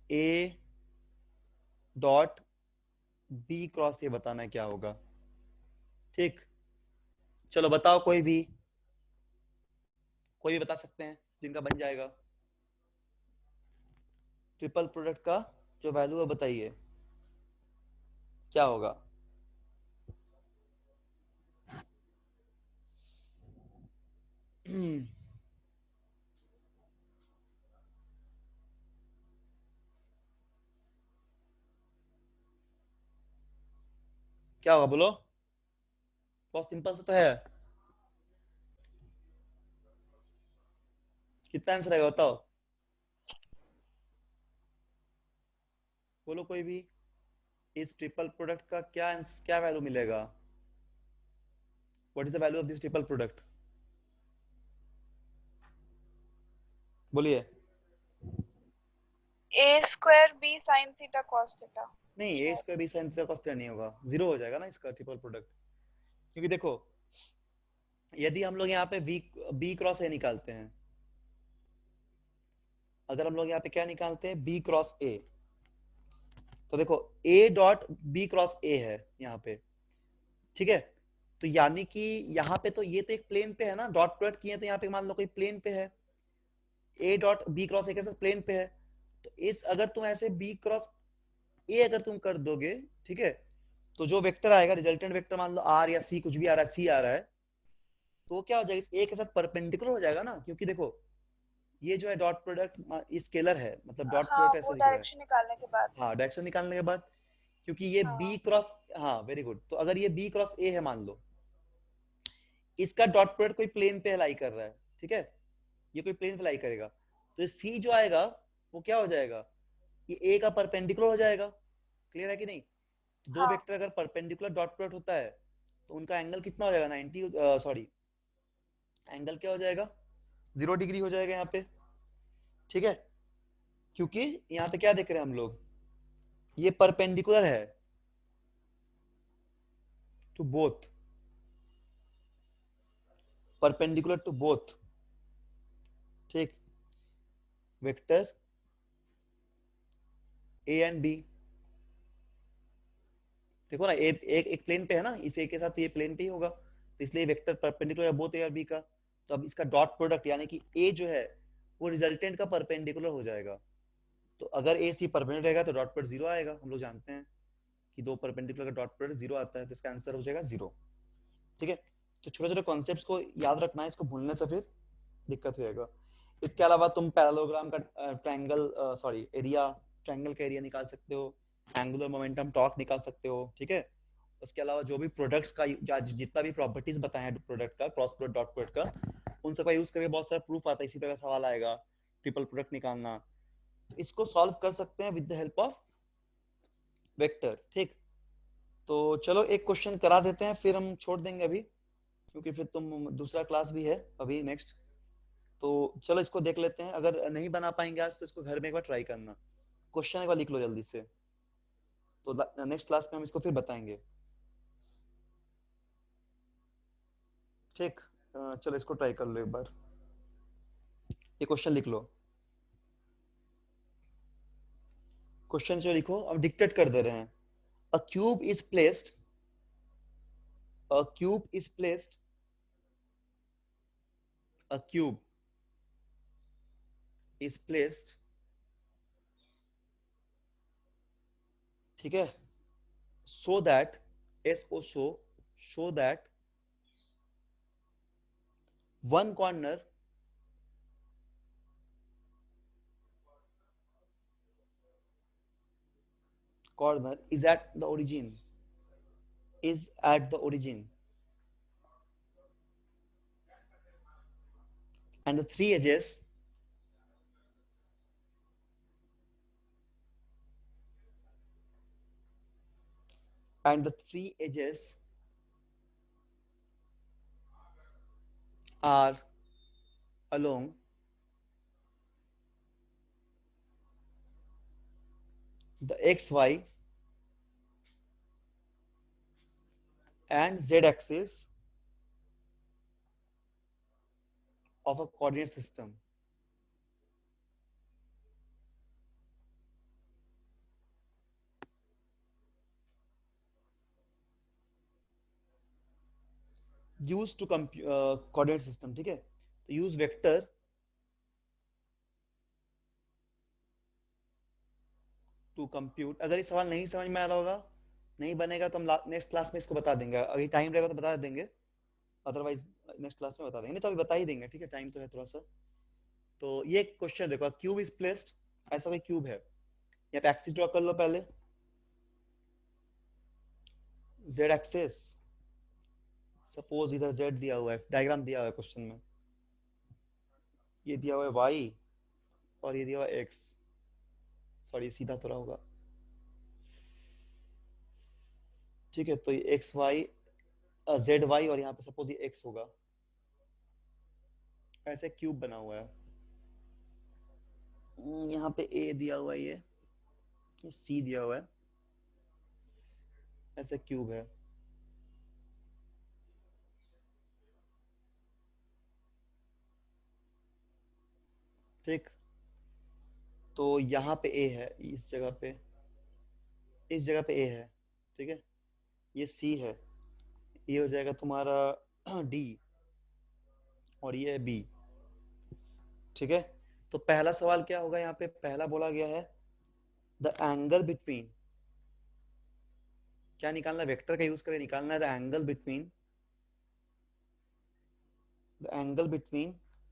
a डॉट b क्रॉस ये बताना है क्या होगा, ठीक। चलो बताओ, कोई भी बता सकते हैं जिनका बन जाएगा। ट्रिपल प्रोडक्ट का जो वैल्यू है बताइए क्या होगा। क्या होगा बोलो, बहुत सिंपल सा तो है। कितना आंसर आएगा बताओ, बोलो कोई भी। इस ट्रिपल प्रोडक्ट का क्या वैल्यू मिलेगा? What is the value of this triple product? बोलिए। a square b sin theta cos theta। नहीं, a square b sin theta cos theta नहीं होगा, 0 हो जाएगा ना इसका ट्रिपल प्रोडक्ट, क्योंकि देखो यदि हम लोग यहाँ पे b क्रॉस a निकालते हैं, अगर हम लोग यहाँ पे क्या निकालते हैं b क्रॉस a, तो देखो a dot b cross a है यहाँ पे, ठीक है, तो यानी कि यहाँ पे तो ये तो एक प्लेन पे है ना, डॉट प्रोडक्ट किए तो यहाँ पे मान लो कोई प्लेन पे है, a dot b cross a के साथ प्लेन पे है, तो इस अगर तुम ऐसे b क्रॉस a अगर तुम कर दोगे, ठीक है, तो जो वेक्टर आएगा रिजल्टेंट वेक्टर मान लो r या c कुछ भी आ रहा है, c आ रहा है, तो क्या हो जाएगा, इस a के साथ परपेंडिकुलर हो जाएगा ना, क्योंकि देखो ये जो है डॉट प्रोडक्ट स्केलर है, मतलब डॉट हाँ, प्रोडक्ट ऐसा वो दिख रहा है, डायरेक्शन निकालने के बाद। हाँ डायरेक्शन निकालने के बाद, क्योंकि ये हाँ। b क्रॉस, हाँ वेरी गुड, तो अगर ये b क्रॉस a है मान लो, इसका डॉट प्रोडक्ट कोई प्लेन पे लाई कर रहा है, ठीक है, ये कोई प्लेन पे लाई करेगा, तो c जो आएगा वो क्या हो जाएगा, ये a का परपेंडिकुलर हो जाएगा। क्लियर है कि नहीं? तो दो हाँ। वेक्टर अगर परपेंडिकुलर डॉट प्रोडक्ट होता है तो उनका एंगल कितना हो जाएगा, 90, सॉरी एंगल क्या हो जाएगा, 0 डिग्री हो जाएगा यहाँ पे, ठीक है, क्योंकि यहाँ पे क्या देख रहे हैं हम लोग, ये परपेंडिकुलर है to both, perpendicular to both, ठीक, वेक्टर ए एंड बी। देखो ना, एक प्लेन पे है ना, इस ए के साथ ये प्लेन पे ही होगा, तो इसलिए वेक्टर परपेंडिकुलर है बोथ ए और बी का। तो अब इसका डॉट प्रोडक्ट यानी कि ए जो है वो रिजल्टेंट का परपेंडिकुलर हो जाएगा। तो अगर ए सी परपेंडिकुलर रहेगा तो डॉट प्रोडक्ट जीरो आएगा। हम लोग जानते हैं कि दो परपेंडिकुलर का डॉट प्रोडक्ट जीरो आता है, तो इसका आंसर हो जाएगा जीरो। ठीक है, तो छोटे छोटे कॉन्सेप्ट्स को याद रखना है, इसको भूलने से फिर दिक्कत हो जाएगा। इसके अलावा तुम पैरेललोग्राम का ट्रायंगल सॉरी एरिया, ट्रायंगल का एरिया निकाल सकते हो, एंगुलर मोमेंटम टॉर्क निकाल सकते हो। ठीक है, उसके अलावा जो भी प्रोडक्ट्स का जितना भी प्रॉपर्टीज बताए हैं प्रोडक्ट का, क्रॉस प्रोडक्ट डॉट प्रोडक्ट का, उन सबका यूज करके बहुत सारा प्रूफ आता है। इसी तरह सवाल आएगा ट्रिपल प्रोडक्ट निकालना, इसको सॉल्व कर सकते हैं with the help of vector. ठीक, तो चलो एक क्वेश्चन करा देते हैं, फिर हम छोड़ देंगे अभी, क्योंकि फिर तुम दूसरा क्लास भी है अभी नेक्स्ट। तो चलो इसको देख लेते हैं, अगर नहीं बना पाएंगे आज तो इसको घर में एक बार ट्राई करना। क्वेश्चन एक बार लिख लो जल्दी से, तो नेक्स्ट क्लास में हम इसको फिर बताएंगे। ठीक, चलो इसको ट्राई कर लो एक बार, ये क्वेश्चन लिख लो। क्वेश्चन जो लिखो अब डिक्टेट कर दे रहे हैं। अ cube is placed, a cube is placed, a cube is placed, ठीक है, so that show that one corner is at the origin, and the three edges are along the xy and z axis of a coordinate system. Used to compute coordinate system, ठीक है, तो use vector to compute। अगर ये सवाल नहीं समझ में आ रहा होगा, नहीं बनेगा, तो हम नेक्स्ट क्लास में इसको बता देंगे, अगर टाइम रहेगा तो बता देंगे, अदरवाइज नेक्स्ट क्लास में बता देंगे, नहीं तो अभी बता ही देंगे। ठीक है, टाइम तो है थोड़ा सा। तो ये क्वेश्चन देखो, क्यूब इज प्लेस्ड, ऐसा कोई क्यूब है, यहाँ पे एक्सिस ड्रॉ कर लो पहले, जेड एक्सिस, सपोज इधर जेड दिया हुआ है, डायग्राम दिया हुआ है क्वेश्चन में, ये दिया हुआ है वाई और ये दिया हुआ है एक्स, सॉरी सीधा थोड़ा होगा। ठीक है, तो ये एक्स वाई जेड वाई और यहाँ पे सपोज ये एक्स होगा, ऐसे क्यूब बना हुआ है। यहाँ पे ए दिया हुआ है, ये सी दिया हुआ है, ऐसे क्यूब है। ठीक, तो यहाँ पे ए है, इस जगह पे ए है। ठीक है, ये सी है, ये हो जाएगा तुम्हारा डी और ये है बी। ठीक है, तो पहला सवाल क्या होगा, यहाँ पे पहला बोला गया है द एंगल बिटवीन, क्या निकालना, वेक्टर का यूज करके निकालना है, the angle between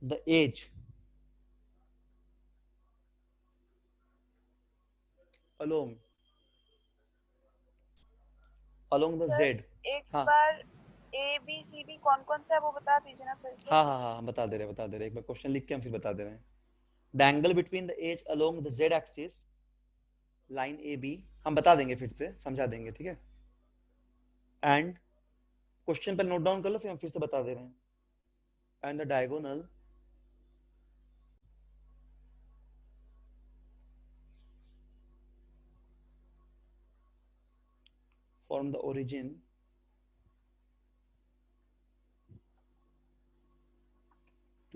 the edge along the सर जेड। एक हाँ बार ए बी सी डी कौन कौन सा है वो बता दीजिए ना फिर से। हाँ हाँ हाँ, बता दे रहे, एक बार क्वेश्चन लिख के हम फिर बता दे रहे हैं। The angle between the edge along the Z axis, line A B, हम बता देंगे फिर से, समझा देंगे। ठीक है, एंड क्वेश्चन पर नोट डाउन कर लो, फिर हम फिर से बता दे रहे हैं। And the diagonal from the origin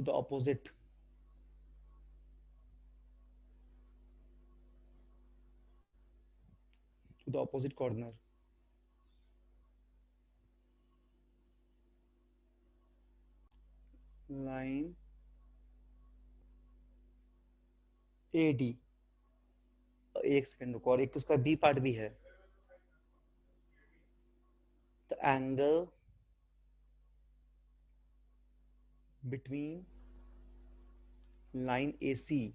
to the opposite corner. Line AD. एक सेकंड रुको, और एक उसका बी पार्ट भी है. The angle between line AC,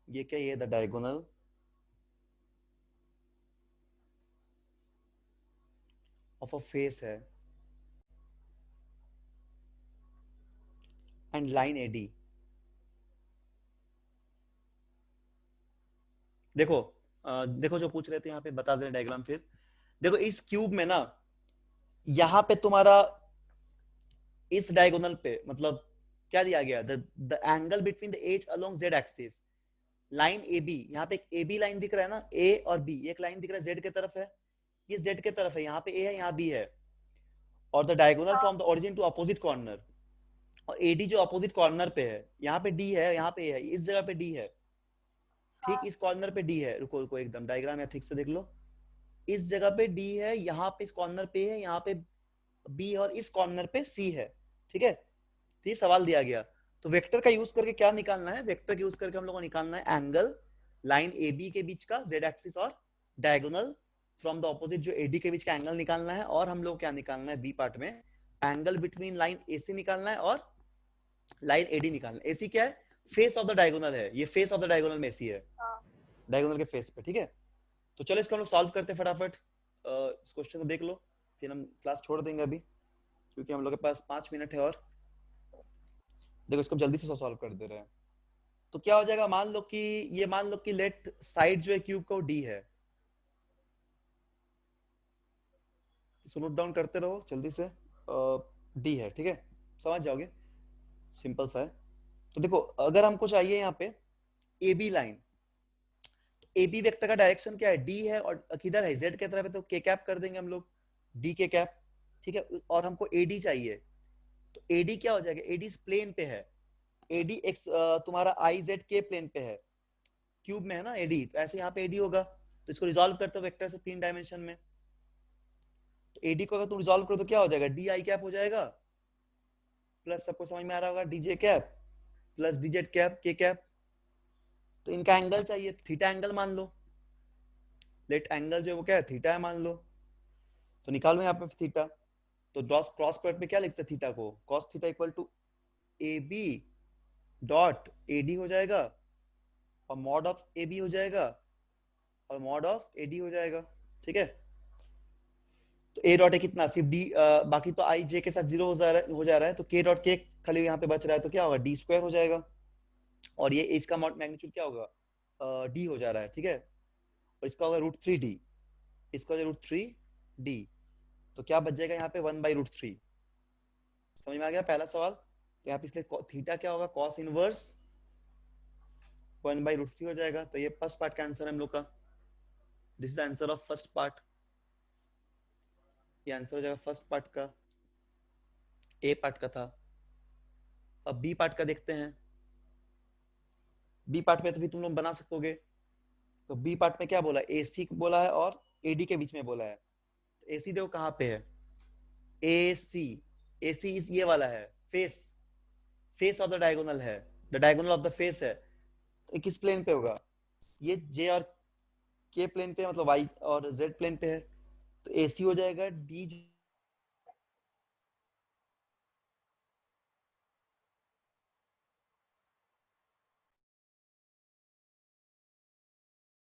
ये क्या, ये the diagonal of a face है, एंड लाइन AD. देखो देखो जो पूछ रहे थे यहाँ पे बता दें डायग्राम फिर. देखो इस क्यूब में ना, यहाँ पे तुम्हारा इस डायगोनल पे मतलब क्या दिया गया, the angle between the edge along z axis, line AB. यहाँ पे एक AB लाइन दिख रहा है ना, A और B, एक लाइन दिख रहा है z के तरफ है, ये z के तरफ है, यहाँ पे A है, यहाँ B है. और the diagonal from the origin to opposite corner, और AD जो अपोजिट कॉर्नर पे है, यहाँ पे D है, यहाँ पे A है, इस जगह पे D है, ठीक, इस कॉर्नर पे D है. रुको रुको एकदम डायग्राम या ठीक से देख लो. इस जगह पे D है, यहाँ पे इस कॉर्नर पे है, यहाँ पे B और इस कॉर्नर पे C है. ठीक है, तो ये सवाल दिया गया. तो वेक्टर का यूज करके क्या निकालना है, वेक्टर का यूज करके हम लोग को निकालना है एंगल लाइन AB के बीच का z एक्सिस और डायगोनल फ्रॉम द ऑपोजिट जो AD के बीच का एंगल निकालना है. और हम लोग क्या निकालना है बी पार्ट में, एंगल बिटवीन लाइन AC निकालना है और लाइन AD निकालना है. AC क्या है, फेस ऑफ द डायगोनल है, ये फेस ऑफ द डायगोनल में AC है, डायगोनल के फेस पे. ठीक है, तो चलो इसको हम लोग सॉल्व करते हैं फटाफट. इस क्वेश्चन को देख लो, फिर हम क्लास छोड़ देंगे अभी, क्योंकि हम लोग के पास 5 मिनट है. और देखो इसको जल्दी से सॉल्व कर दे रहे हैं. तो क्या हो जाएगा, मान लो कि लेट साइड जो है क्यूब का वो D है. इसको नोट डाउन करते रहो जल्दी से. D है, ठीक है, समझ जाओगे, सिंपल सा है. तो देखो अगर हमको चाहिए यहाँ पे AB लाइन, AB वेक्टर का डायरेक्शन क्या है, D है, और किधर है, Z के तरफ है, तो k कैप कर देंगे हम लोग, D k कैप. ठीक है, और हमको AD चाहिए, तो AD क्या हो जाएगा, AD इस प्लेन पे है, AD x तुम्हारा IZ के प्लेन पे है, क्यूब में है ना AD, तो ऐसे यहाँ पे AD होगा. तो इसको रिजॉल्व करते हो वेक्टर से 3 डायमेंशन में. तो AD को अगर तुम रिजॉल्व करो तो क्या हो जाएगा, DI कैप हो जाएगा, प्लस सबको समझ में आ रहा होगा DJ cap plus DZ cap k cap. तो इनका एंगल चाहिए, थीटा एंगल मान लो, लेट एंगल जो है वो क्या है, थीटा है मान लो. तो निकालो यहाँ पे थीटा. तो क्रॉस प्रोडक्ट में क्या लिखते हैं थीटा को, cos theta equal to AB dot AD हो जाएगा, और मॉड ऑफ AB हो जाएगा, और मॉड ऑफ AD हो जाएगा. ठीक है, तो A डॉट है कितना, सिर्फ D, बाकी तो I J के साथ 0 हो जा रहा है, तो K डॉट K खाली यहाँ पे बच रहा है, तो क्या होगा, D स्क्वायर हो जाएगा. और ये इसका मैग्नीट्यूड क्या होगा, D हो जा रहा है. ठीक है, और इसका होगा √3D, इसका होगा √3D. तो क्या बच जाएगा यहाँ पे 1/√3. समझ में आ गया पहला सवाल. तो यहाँ पे इसलिए थीटा क्या होगा, cos इनवर्स 1/√3 हो जाएगा. तो ये फर्स्ट पार्ट का आंसर है हम लोग का. This is the answer of first part. ये आंसर हो जाएगा फर्स्ट पार्ट का, ए पार्ट का था. अब बी पार्ट का देखते हैं. बी पार्ट में तो भी तुम लोग बना सकोगे. तो बी पार्ट में क्या बोला, AC बोला है और AD के बीच में बोला है. तो AC देखो कहाँ पे है, AC ये वाला है, फेस ऑफ द डायगोनल है, the diagonal of the face है. तो किस प्लेन पे होगा, ये J और K प्लेन पे, मतलब Y और Z प्लेन पे है. तो AC हो जाएगा D